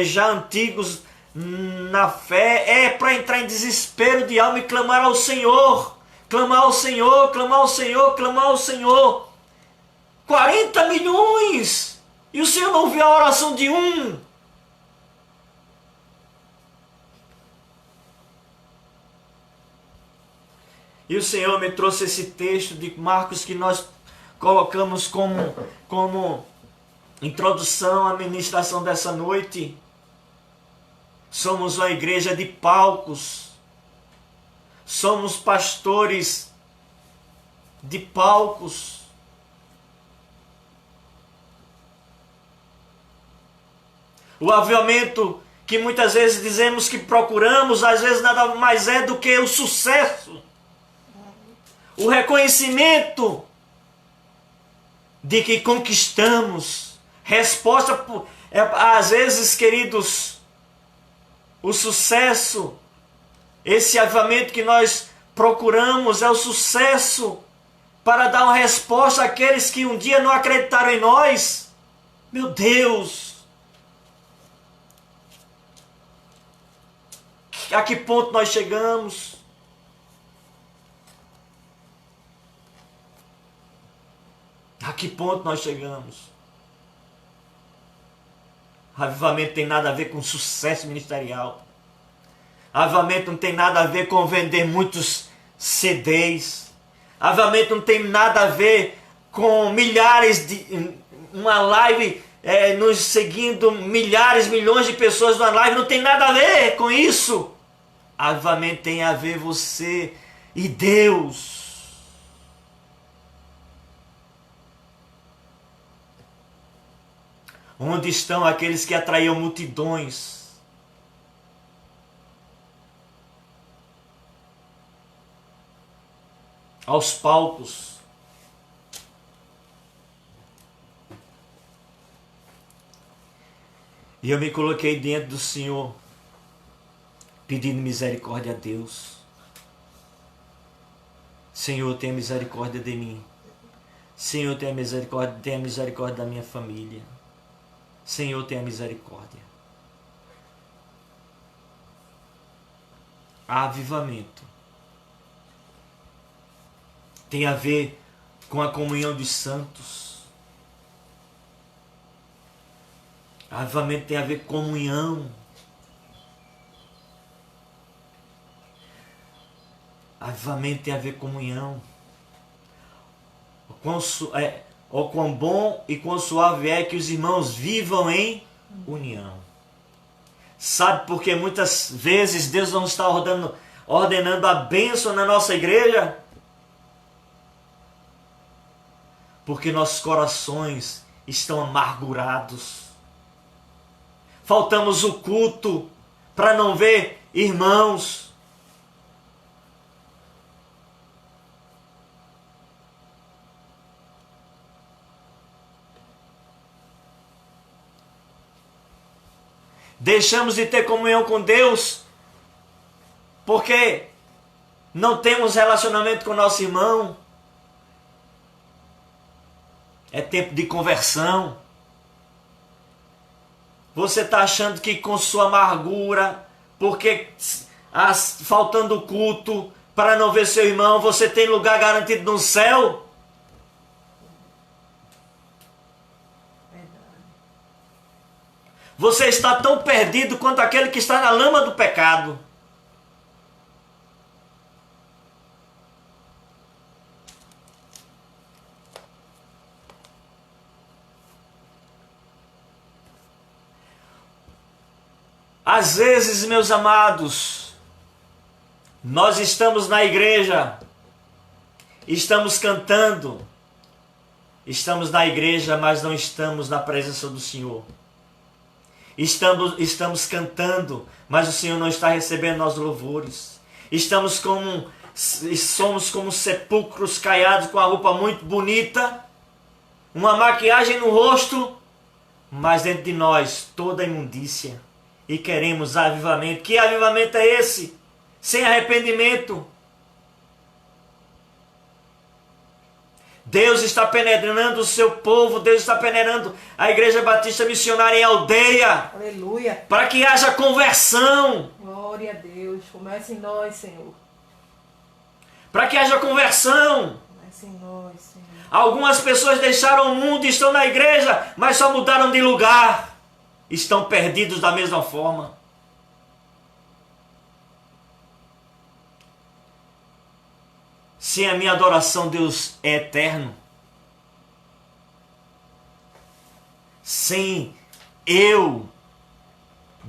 já antigos na fé. É para entrar em desespero de alma e clamar ao Senhor, clamar ao Senhor, clamar ao Senhor, clamar ao Senhor. 40 milhões! E o Senhor não viu a oração de um? E o Senhor me trouxe esse texto de Marcos que nós colocamos como introdução à ministração dessa noite. Somos uma igreja de palcos. Somos pastores de palcos. O avivamento que muitas vezes dizemos que procuramos, às vezes nada mais é do que o sucesso. O reconhecimento de que conquistamos. Resposta, às vezes, queridos, o sucesso, esse avivamento que nós procuramos é o sucesso para dar uma resposta àqueles que um dia não acreditaram em nós. Meu Deus! A que ponto nós chegamos? A que ponto nós chegamos? Avivamento tem nada a ver com sucesso ministerial. Avivamento não tem nada a ver com vender muitos CDs. Avivamento não tem nada a ver com milhares de... uma live nos seguindo, milhares, milhões de pessoas numa live. Não tem nada a ver com isso. Avivamento tem a ver você e Deus. Onde estão aqueles que atraíam multidões? Aos palcos. E eu me coloquei diante do Senhor, pedindo misericórdia a Deus. Senhor, tenha misericórdia de mim. Senhor, tenha misericórdia da minha família. Senhor, tenha misericórdia. Avivamento tem a ver com a comunhão dos santos. Avivamento tem a ver com comunhão. Avivamento tem a ver com comunhão. O quão bom e quão suave é que os irmãos vivam em união. Sabe por que muitas vezes Deus não está ordenando a bênção na nossa igreja? Porque nossos corações estão amargurados. Faltamos o culto para não ver irmãos. Deixamos de ter comunhão com Deus porque não temos relacionamento com o nosso irmão. É tempo de conversão. Você está achando que com sua amargura, porque faltando culto para não ver seu irmão, você tem lugar garantido no céu? Você está tão perdido quanto aquele que está na lama do pecado. Às vezes, meus amados, nós estamos na igreja, estamos cantando, estamos na igreja, mas não estamos na presença do Senhor. Estamos cantando, mas o Senhor não está recebendo nossos louvores. Somos como sepulcros caiados com a roupa muito bonita, uma maquiagem no rosto, mas dentro de nós toda imundícia. E queremos avivamento. Que avivamento é esse? Sem arrependimento. Deus está penetrando o seu povo, Deus está penetrando a Igreja Batista Missionária em Aldeia. Aleluia. Para que haja conversão. Glória a Deus. Comece em nós, Senhor. Para que haja conversão. Comece em nós, Senhor. Algumas pessoas deixaram o mundo e estão na igreja, mas só mudaram de lugar. Estão perdidos da mesma forma. Se a minha adoração, Deus, é eterno. sem eu.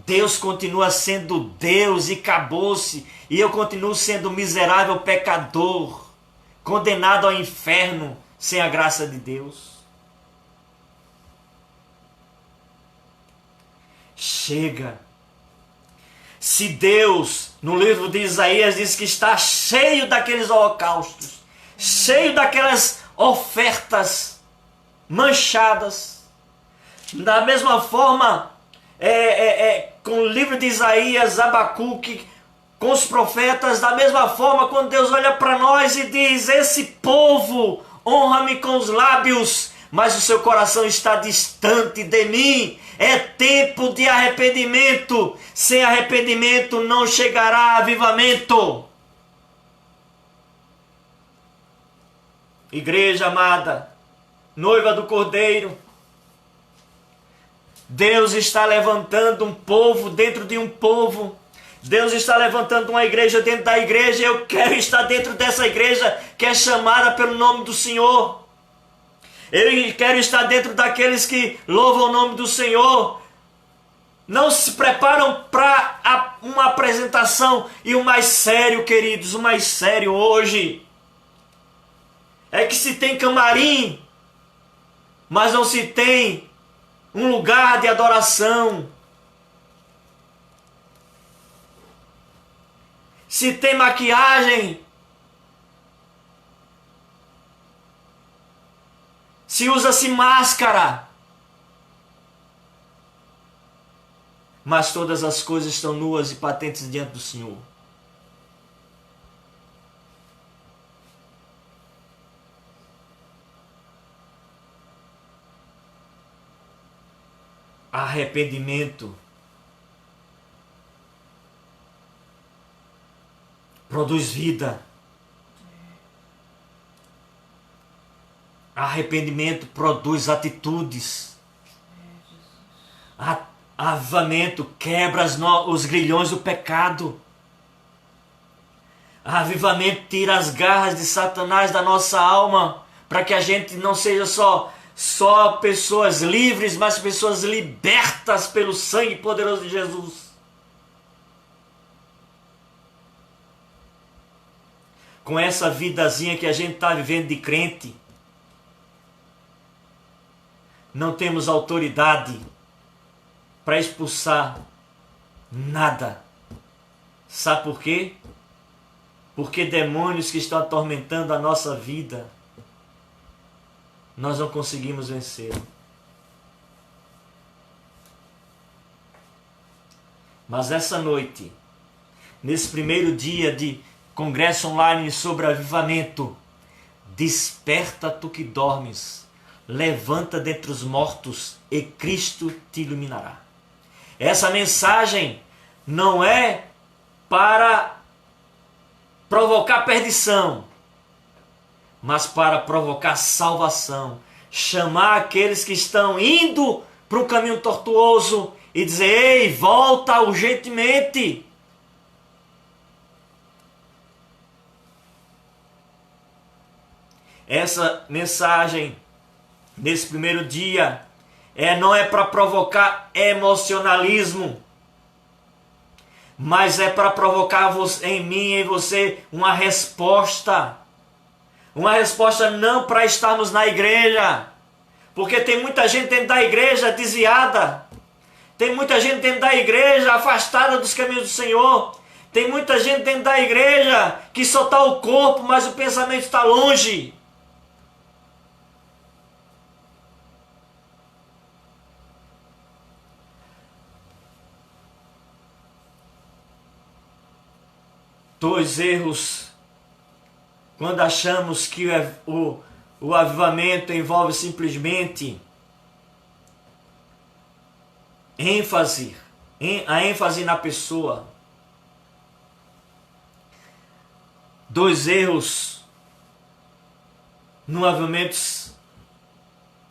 Deus continua sendo Deus e acabou-se. E eu continuo sendo miserável pecador, condenado ao inferno sem a graça de Deus. Chega. Se Deus, no livro de Isaías, diz que está cheio daqueles holocaustos, cheio daquelas ofertas manchadas, da mesma forma, com o livro de Isaías, Abacuque, com os profetas, da mesma forma, quando Deus olha para nós e diz: esse povo honra-me com os lábios, mas o seu coração está distante de mim. É tempo de arrependimento. Sem arrependimento não chegará avivamento. Igreja amada, noiva do Cordeiro, Deus está levantando um povo dentro de um povo. Deus está levantando uma igreja dentro da igreja. Eu quero estar dentro dessa igreja que é chamada pelo nome do Senhor. Eu quero estar dentro daqueles que louvam o nome do Senhor. Não se preparam para uma apresentação. E o mais sério, queridos, o mais sério hoje é que se tem camarim, mas não se tem um lugar de adoração. Se tem maquiagem, se usa-se máscara, mas todas as coisas estão nuas e patentes diante do Senhor. Arrependimento produz vida. Arrependimento produz atitudes. Avivamento quebra os grilhões do pecado. Avivamento tira as garras de Satanás da nossa alma, para que a gente não seja só pessoas livres, mas pessoas libertas pelo sangue poderoso de Jesus. Com essa vidazinha que a gente está vivendo de crente, não temos autoridade para expulsar nada. Sabe por quê? Porque demônios que estão atormentando a nossa vida, nós não conseguimos vencer. Mas essa noite, nesse primeiro dia de congresso online sobre avivamento, desperta tu que dormes, levanta dentre os mortos e Cristo te iluminará. Essa mensagem não é para provocar perdição, mas para provocar salvação. Chamar aqueles que estão indo para um caminho tortuoso e dizer: ei, volta urgentemente. Essa mensagem, nesse primeiro dia, não é para provocar emocionalismo, mas é para provocar em mim e em você uma resposta. Uma resposta não para estarmos na igreja, porque tem muita gente dentro da igreja desviada, tem muita gente dentro da igreja afastada dos caminhos do Senhor, tem muita gente dentro da igreja que só está o corpo, mas o pensamento está longe. Dois erros quando achamos que o avivamento envolve simplesmente a ênfase na pessoa. Dois erros no avivamento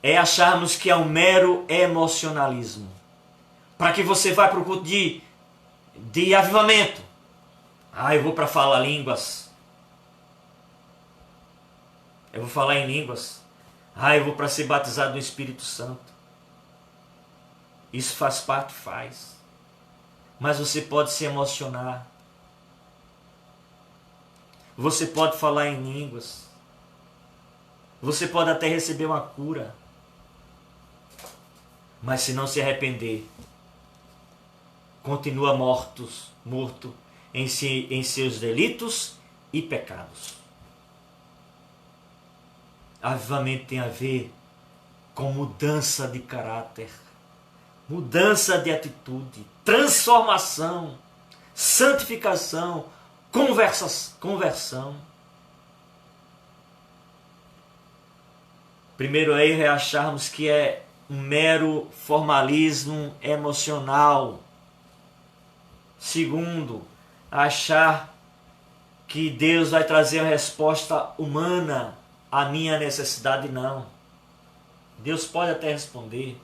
é acharmos que é um mero emocionalismo. Para que você vá para o culto de avivamento. Eu vou para falar línguas. Eu vou falar em línguas. Eu vou para ser batizado no Espírito Santo. Isso faz parte, faz. Mas você pode se emocionar. Você pode falar em línguas. Você pode até receber uma cura. Mas se não se arrepender, continua morto em seus delitos e pecados. Avivamento tem a ver com mudança de caráter, mudança de atitude, transformação, santificação, conversão. Primeiro erro é acharmos que é um mero formalismo emocional. Segundo, achar que Deus vai trazer uma resposta humana à minha necessidade. Não. Deus pode até responder,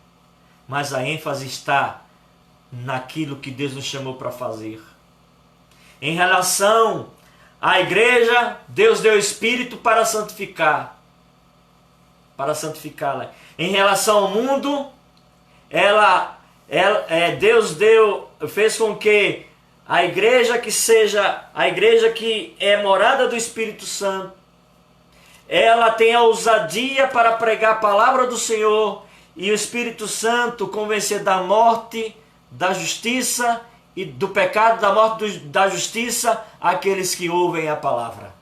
mas a ênfase está naquilo que Deus nos chamou para fazer. Em relação à igreja, Deus deu o Espírito para santificá-la. Em relação ao mundo, Deus fez com que a igreja que é morada do Espírito Santo, ela tenha ousadia para pregar a palavra do Senhor, e o Espírito Santo convencer da morte, da justiça e do pecado, da morte, da justiça, aqueles que ouvem a palavra.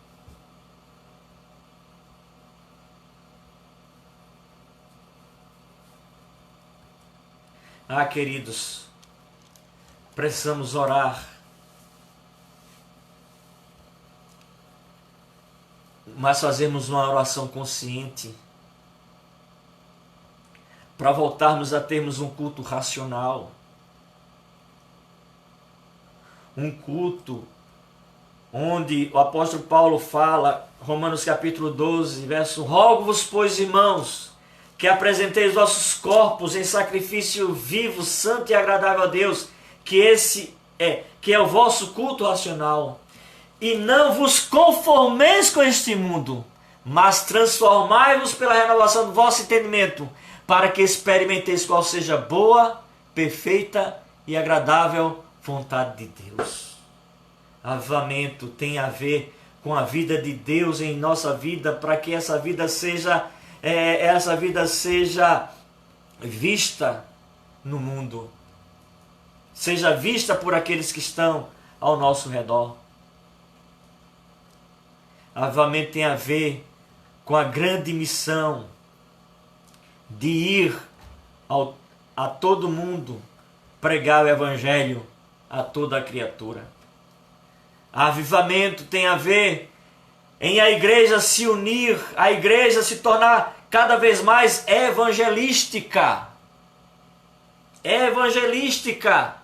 Ah, queridos, precisamos orar, mas fazermos uma oração consciente para voltarmos a termos um culto racional, um culto onde o apóstolo Paulo fala, Romanos capítulo 12, verso: rogo-vos, pois, irmãos, que apresenteis vossos corpos em sacrifício vivo, santo e agradável a Deus, que é o vosso culto racional. E não vos conformeis com este mundo, mas transformai-vos pela renovação do vosso entendimento, para que experimenteis qual seja a boa, perfeita e agradável vontade de Deus. Avivamento tem a ver com a vida de Deus em nossa vida, para que essa vida seja vista no mundo, seja vista por aqueles que estão ao nosso redor. Avivamento tem a ver com a grande missão de ir a todo mundo pregar o Evangelho a toda a criatura. Avivamento tem a ver em a igreja se unir, a igreja se tornar cada vez mais evangelística. Evangelística.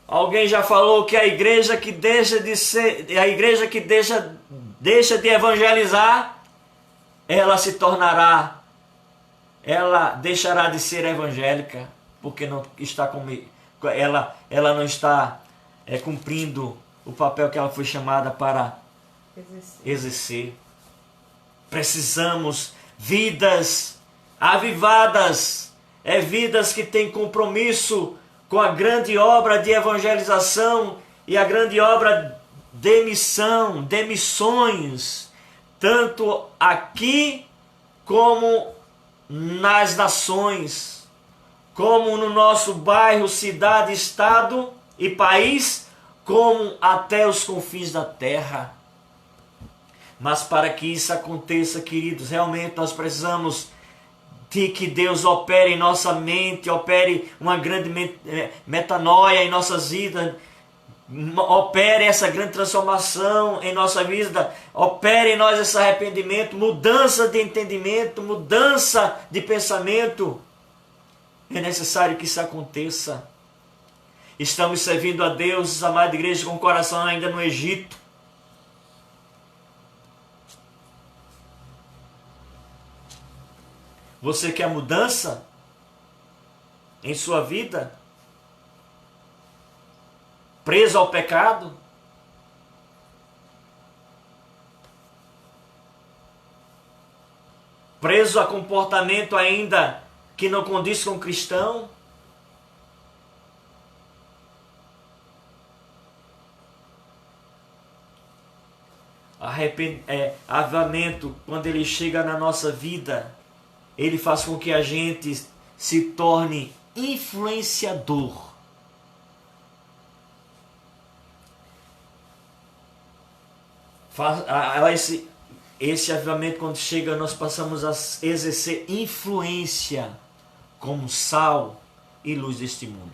Alguém já falou que a igreja que deixa de evangelizar, ela deixará de ser evangélica, porque não está ela não está cumprindo o papel que ela foi chamada para exercer. Precisamos vidas avivadas, vidas que têm compromisso com a grande obra de evangelização e a grande obra de missão, de missões, tanto aqui como nas nações, como no nosso bairro, cidade, estado e país, como até os confins da terra. Mas para que isso aconteça, queridos, realmente nós precisamos de que Deus opere em nossa mente, opere uma grande metanoia em nossas vidas, opere essa grande transformação em nossa vida, opere em nós esse arrependimento, mudança de entendimento, mudança de pensamento. É necessário que isso aconteça. Estamos servindo a Deus, amada igreja, com o coração ainda no Egito. Você quer mudança em sua vida? Preso ao pecado? Preso a comportamento ainda que não condiz com o cristão. Avivamento, quando ele chega na nossa vida, ele faz com que a gente se torne influenciador. Esse avivamento, quando chega, nós passamos a exercer influência como sal e luz deste mundo.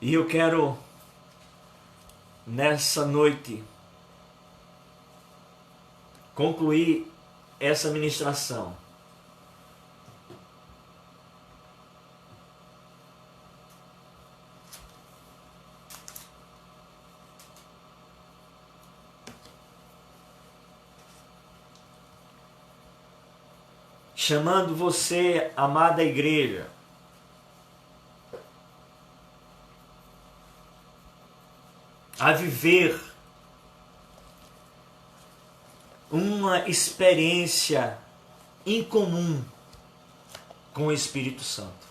E eu quero, nessa noite, concluir essa ministração chamando você, amada igreja, a viver uma experiência incomum com o Espírito Santo.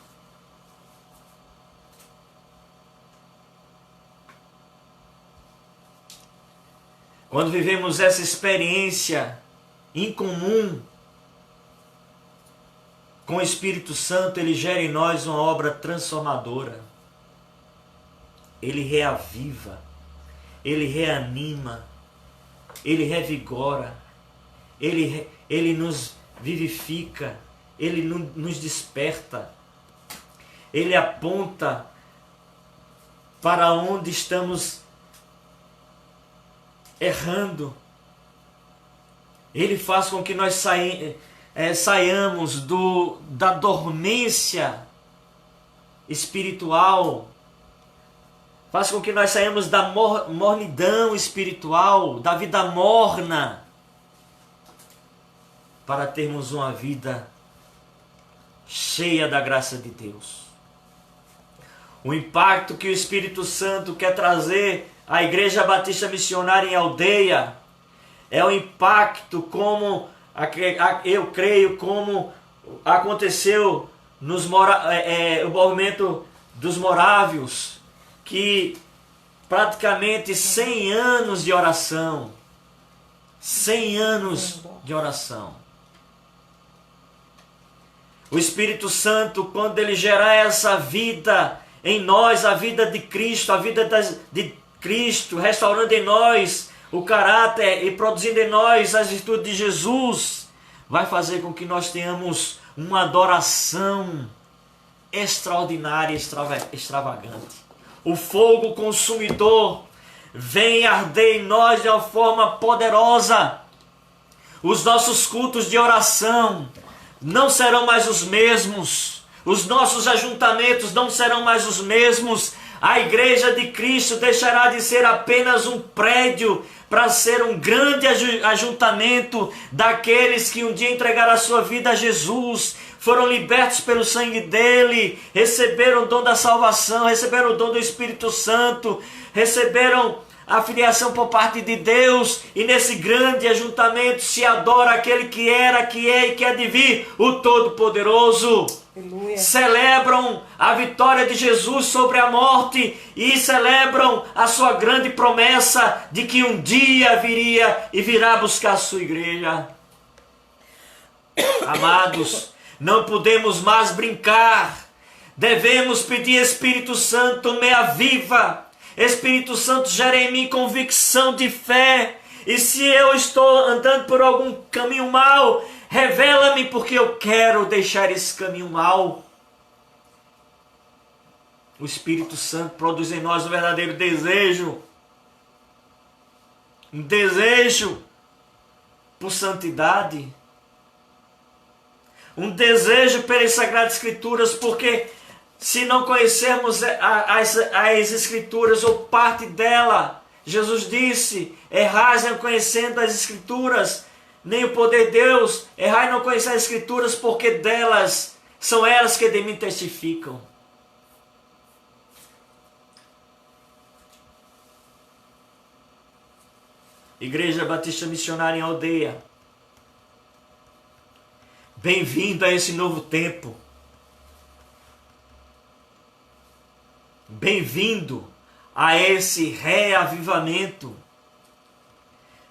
Quando vivemos essa experiência incomum com o Espírito Santo, ele gera em nós uma obra transformadora. Ele reaviva, ele reanima, ele revigora, ele nos vivifica, ele nos desperta, ele aponta para onde estamos errando. Ele faz com que nós saiamos da dormência espiritual, faz com que nós saiamos da mornidão espiritual, da vida morna, para termos uma vida cheia da graça de Deus. O impacto que o Espírito Santo quer trazer à Igreja Batista Missionária em Aldeia é o impacto como, eu creio, como aconteceu o movimento dos morávios, que praticamente 100 anos de oração, 100 anos de oração. O Espírito Santo, quando ele gerar essa vida em nós, a vida de Cristo, a vida de Cristo, restaurando em nós o caráter e produzindo em nós as virtudes de Jesus, vai fazer com que nós tenhamos uma adoração extraordinária e extravagante. O fogo consumidor vem arder em nós de uma forma poderosa. Os nossos cultos de oração não serão mais os mesmos. Os nossos ajuntamentos não serão mais os mesmos. A Igreja de Cristo deixará de ser apenas um prédio para ser um grande ajuntamento daqueles que um dia entregaram a sua vida a Jesus, foram libertos pelo sangue dele, receberam o dom da salvação, receberam o dom do Espírito Santo, receberam a filiação por parte de Deus, e nesse grande ajuntamento se adora aquele que era, que é e que há de vir, o Todo-Poderoso. Aleluia. Celebram a vitória de Jesus sobre a morte e celebram a sua grande promessa de que um dia viria e virá buscar a sua igreja. Amados, não podemos mais brincar. Devemos pedir: Espírito Santo, me aviva. Espírito Santo, gera em mim convicção de fé. E se eu estou andando por algum caminho mau, revela-me, porque eu quero deixar esse caminho mau. O Espírito Santo produz em nós um verdadeiro desejo. Um desejo por santidade. Um desejo pelas Sagradas Escrituras, porque se não conhecermos as Escrituras ou parte dela, Jesus disse: errais não conhecendo as Escrituras, nem o poder de Deus. Errai não conhecer as Escrituras, porque delas são elas que de mim testificam. Igreja Batista Missionária em Aldeia, bem-vindo a esse novo tempo. Bem-vindo a esse reavivamento.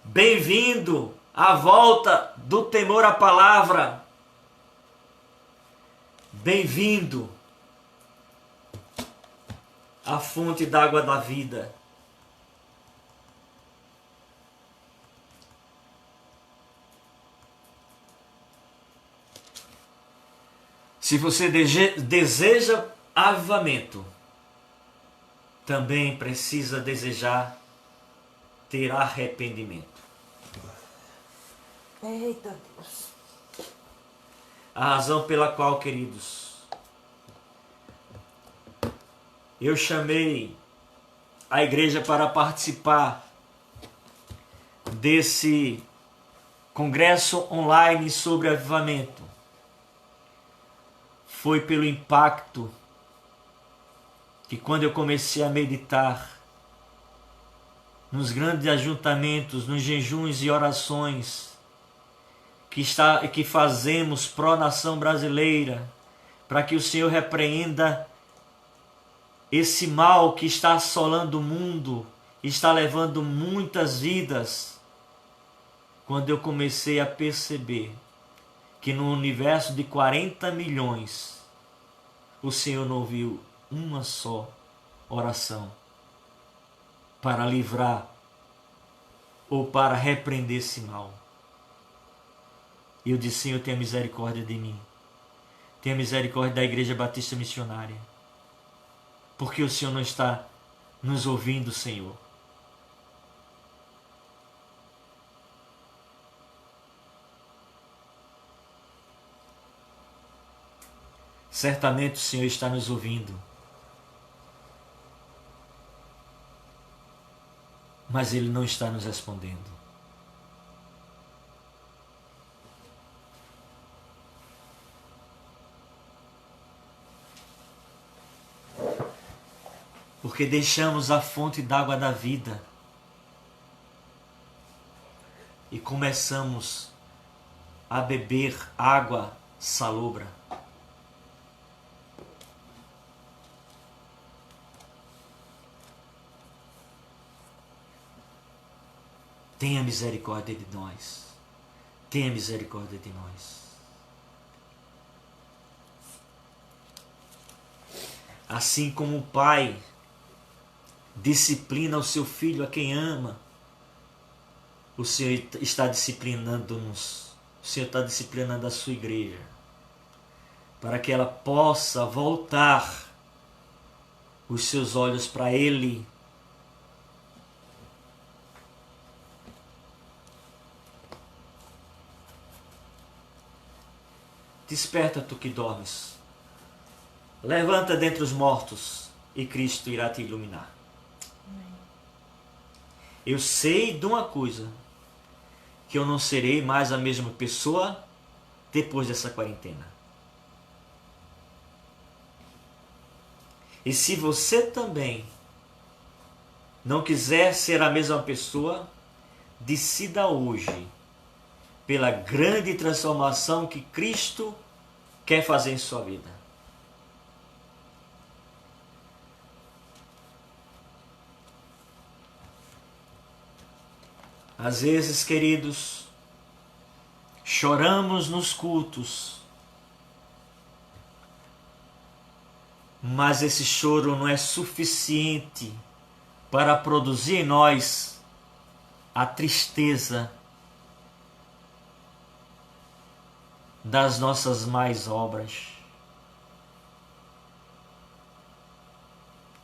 Bem-vindo à volta do temor à palavra. Bem-vindo à fonte d'água da vida. Se você deseja avivamento, também precisa desejar ter arrependimento. Eita Deus. A razão pela qual, queridos, eu chamei a igreja para participar desse congresso online sobre avivamento foi pelo impacto que, quando eu comecei a meditar nos grandes ajuntamentos, nos jejuns e orações que fazemos pró-nação brasileira, para que o Senhor repreenda esse mal que está assolando o mundo, está levando muitas vidas. Quando eu comecei a perceber que no universo de 40 milhões, o Senhor não ouviu uma só oração para livrar ou para repreender esse mal. E eu disse: Senhor, tenha misericórdia de mim. Tenha misericórdia da Igreja Batista Missionária. Porque o Senhor não está nos ouvindo, Senhor. Certamente o Senhor está nos ouvindo. Mas Ele não está nos respondendo. Porque deixamos a fonte d'água da vida e começamos a beber água salobra. Tenha misericórdia de nós. Tenha misericórdia de nós. Assim como o Pai disciplina o seu filho a quem ama, o Senhor está disciplinando-nos. O Senhor está disciplinando a sua igreja, para que ela possa voltar os seus olhos para Ele. Desperta, tu que dormes. Levanta dentre os mortos e Cristo irá te iluminar. Amém. Eu sei de uma coisa, que eu não serei mais a mesma pessoa depois dessa quarentena. E se você também não quiser ser a mesma pessoa, decida hoje pela grande transformação que Cristo quer fazer em sua vida. Às vezes, queridos, choramos nos cultos, mas esse choro não é suficiente para produzir em nós a tristeza das nossas más obras.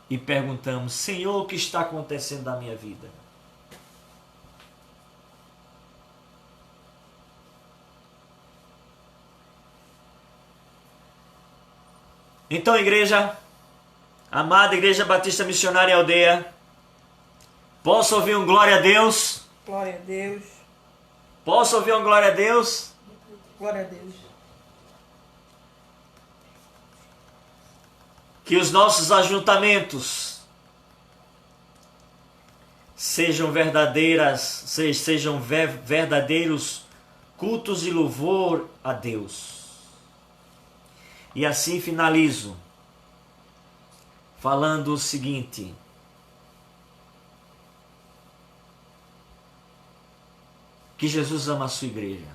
E perguntamos: Senhor, o que está acontecendo na minha vida? Então, igreja, amada Igreja Batista Missionária em Aldeia, posso ouvir um glória a Deus? Glória a Deus. Posso ouvir uma glória a Deus? Glória a Deus. Que os nossos ajuntamentos sejam verdadeiros cultos de louvor a Deus. E assim finalizo falando o seguinte: que Jesus ama a sua igreja.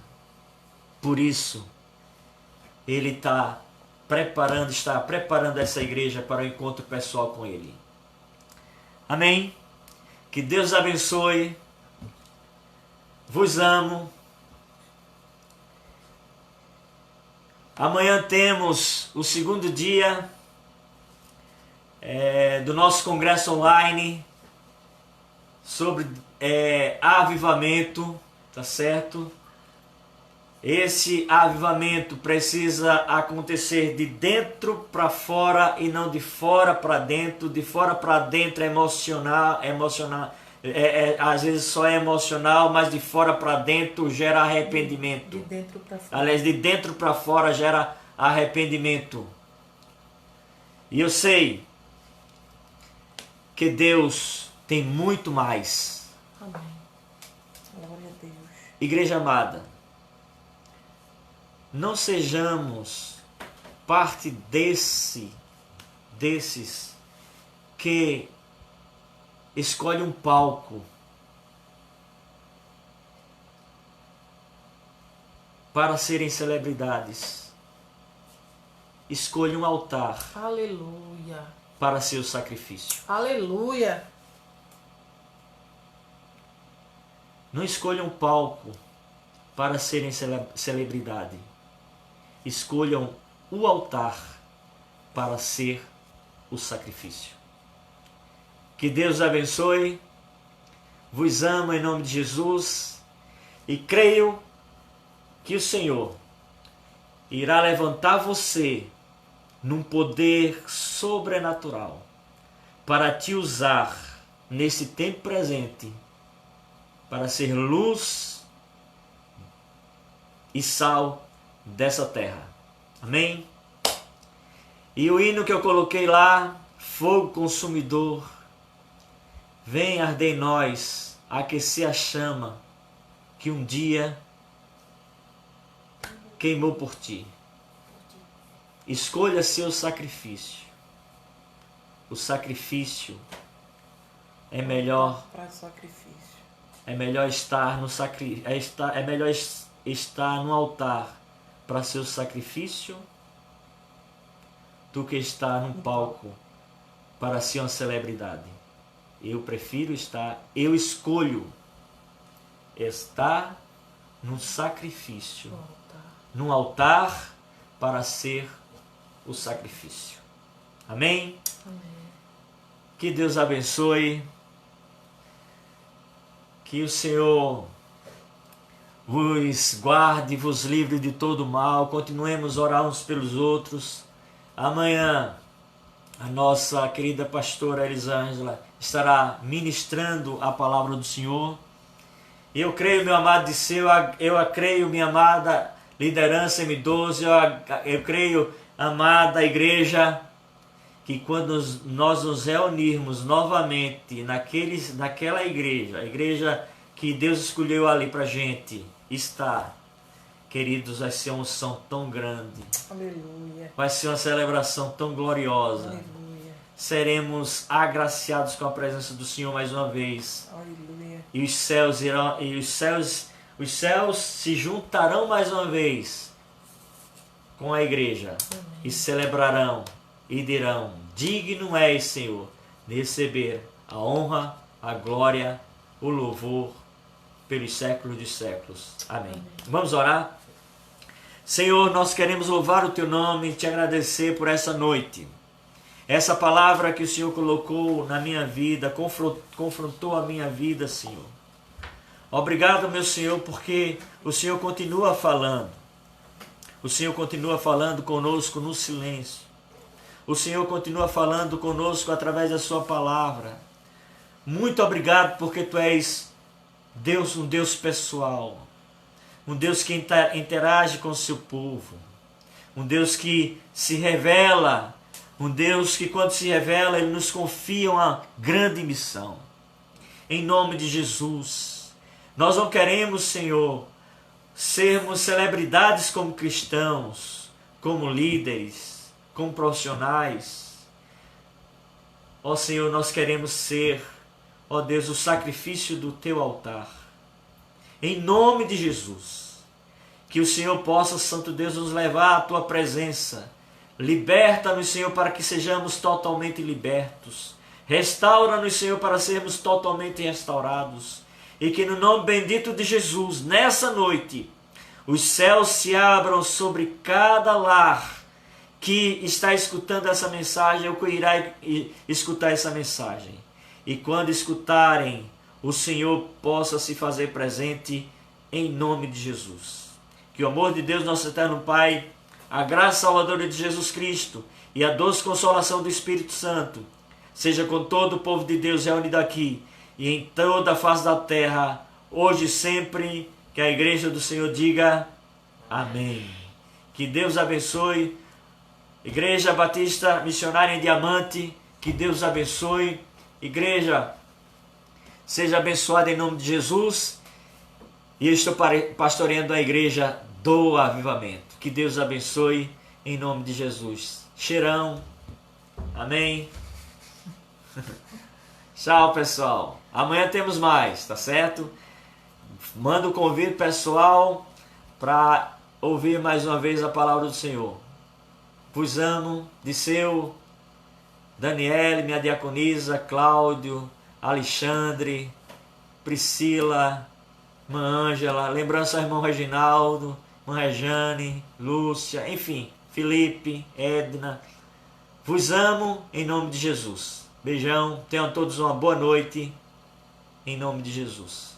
Por isso, Ele está preparando essa igreja para o encontro pessoal com Ele. Amém? Que Deus abençoe. Vos amo. Amanhã temos o segundo dia do nosso congresso online sobre avivamento, tá certo? Esse avivamento precisa acontecer de dentro para fora e não de fora para dentro. De fora para dentro é emocional, às vezes só é emocional, mas de fora para dentro gera arrependimento. De dentro para fora. Aliás, de dentro para fora gera arrependimento. E eu sei que Deus tem muito mais. Amém. Glória a Deus. Igreja amada, não sejamos parte desses que escolhe um palco para serem celebridades. Escolha um altar Aleluia. para seu sacrifício. Aleluia. Não escolham um palco para serem celebridade. Escolham o altar para ser o sacrifício. Que Deus abençoe. Vos amo em nome de Jesus. E creio que o Senhor irá levantar você num poder sobrenatural para te usar nesse tempo presente para ser luz e sal dessa terra. Amém? E o hino que eu coloquei lá, fogo consumidor, vem arder em nós, aquecer a chama que um dia queimou por ti. Escolha seu sacrifício. O sacrifício é melhor. Para sacrifício. É melhor estar no estar no altar para seu sacrifício do que estar num palco para ser uma celebridade. Eu escolho estar no sacrifício, num altar para ser o sacrifício. Amém? Amém. Que Deus abençoe. Que o Senhor vos guarde, vos livre de todo mal. Continuemos a orar uns pelos outros. Amanhã, a nossa querida pastora Elisângela estará ministrando a palavra do Senhor. Eu creio, meu amado Disseu, eu creio, minha amada liderança M12, eu creio, amada igreja, que quando nós nos reunirmos novamente naquela igreja, a igreja que Deus escolheu ali para a gente estar, queridos, vai ser uma unção tão grande. Aleluia. Vai ser uma celebração tão gloriosa. Aleluia. Seremos agraciados com a presença do Senhor mais uma vez. Aleluia. E os céus se juntarão mais uma vez com a igreja. Amém. E celebrarão e dirão: digno és, Senhor, de receber a honra, a glória, o louvor pelos séculos dos séculos. Amém. Vamos orar? Senhor, nós queremos louvar o Teu nome e Te agradecer por essa noite. Essa palavra que o Senhor colocou na minha vida, confrontou a minha vida, Senhor. Obrigado, meu Senhor, porque o Senhor continua falando. O Senhor continua falando conosco no silêncio. O Senhor continua falando conosco através da Sua palavra. Muito obrigado porque Tu és Deus, um Deus pessoal. um Deus que interage com o seu povo, um Deus que se revela, um Deus que quando se revela, Ele nos confia uma grande missão. Em nome de Jesus, nós não queremos, Senhor, sermos celebridades como cristãos, como líderes, como profissionais. Ó Senhor, nós queremos ser, ó Deus, o sacrifício do Teu altar. Em nome de Jesus, que o Senhor possa, Santo Deus, nos levar à Tua presença. Liberta-nos, Senhor, para que sejamos totalmente libertos. Restaura-nos, Senhor, para sermos totalmente restaurados. E que no nome bendito de Jesus, nessa noite, os céus se abram sobre cada lar que está escutando essa mensagem ou que irá escutar essa mensagem. E quando escutarem, o Senhor possa se fazer presente em nome de Jesus. Que o amor de Deus, nosso eterno Pai, a graça salvadora de Jesus Cristo e a doce consolação do Espírito Santo seja com todo o povo de Deus reunido aqui e em toda a face da terra, hoje e sempre, que a igreja do Senhor diga amém. Que Deus abençoe. Igreja Batista Missionária em Diamante, que Deus abençoe. Igreja, seja abençoada em nome de Jesus. E eu estou pastoreando a igreja do Avivamento. Que Deus abençoe em nome de Jesus. Cheirão. Amém. Tchau, pessoal. Amanhã temos mais, tá certo? Manda o convite pessoal para ouvir mais uma vez a palavra do Senhor. Vos amo, Disseu, Daniele, minha diaconisa, Cláudio, Alexandre, Priscila, irmã Ângela, lembrança ao irmão Reginaldo, irmã Rejane, Lúcia, enfim, Felipe, Edna. Vos amo em nome de Jesus. Beijão, tenham todos uma boa noite, em nome de Jesus.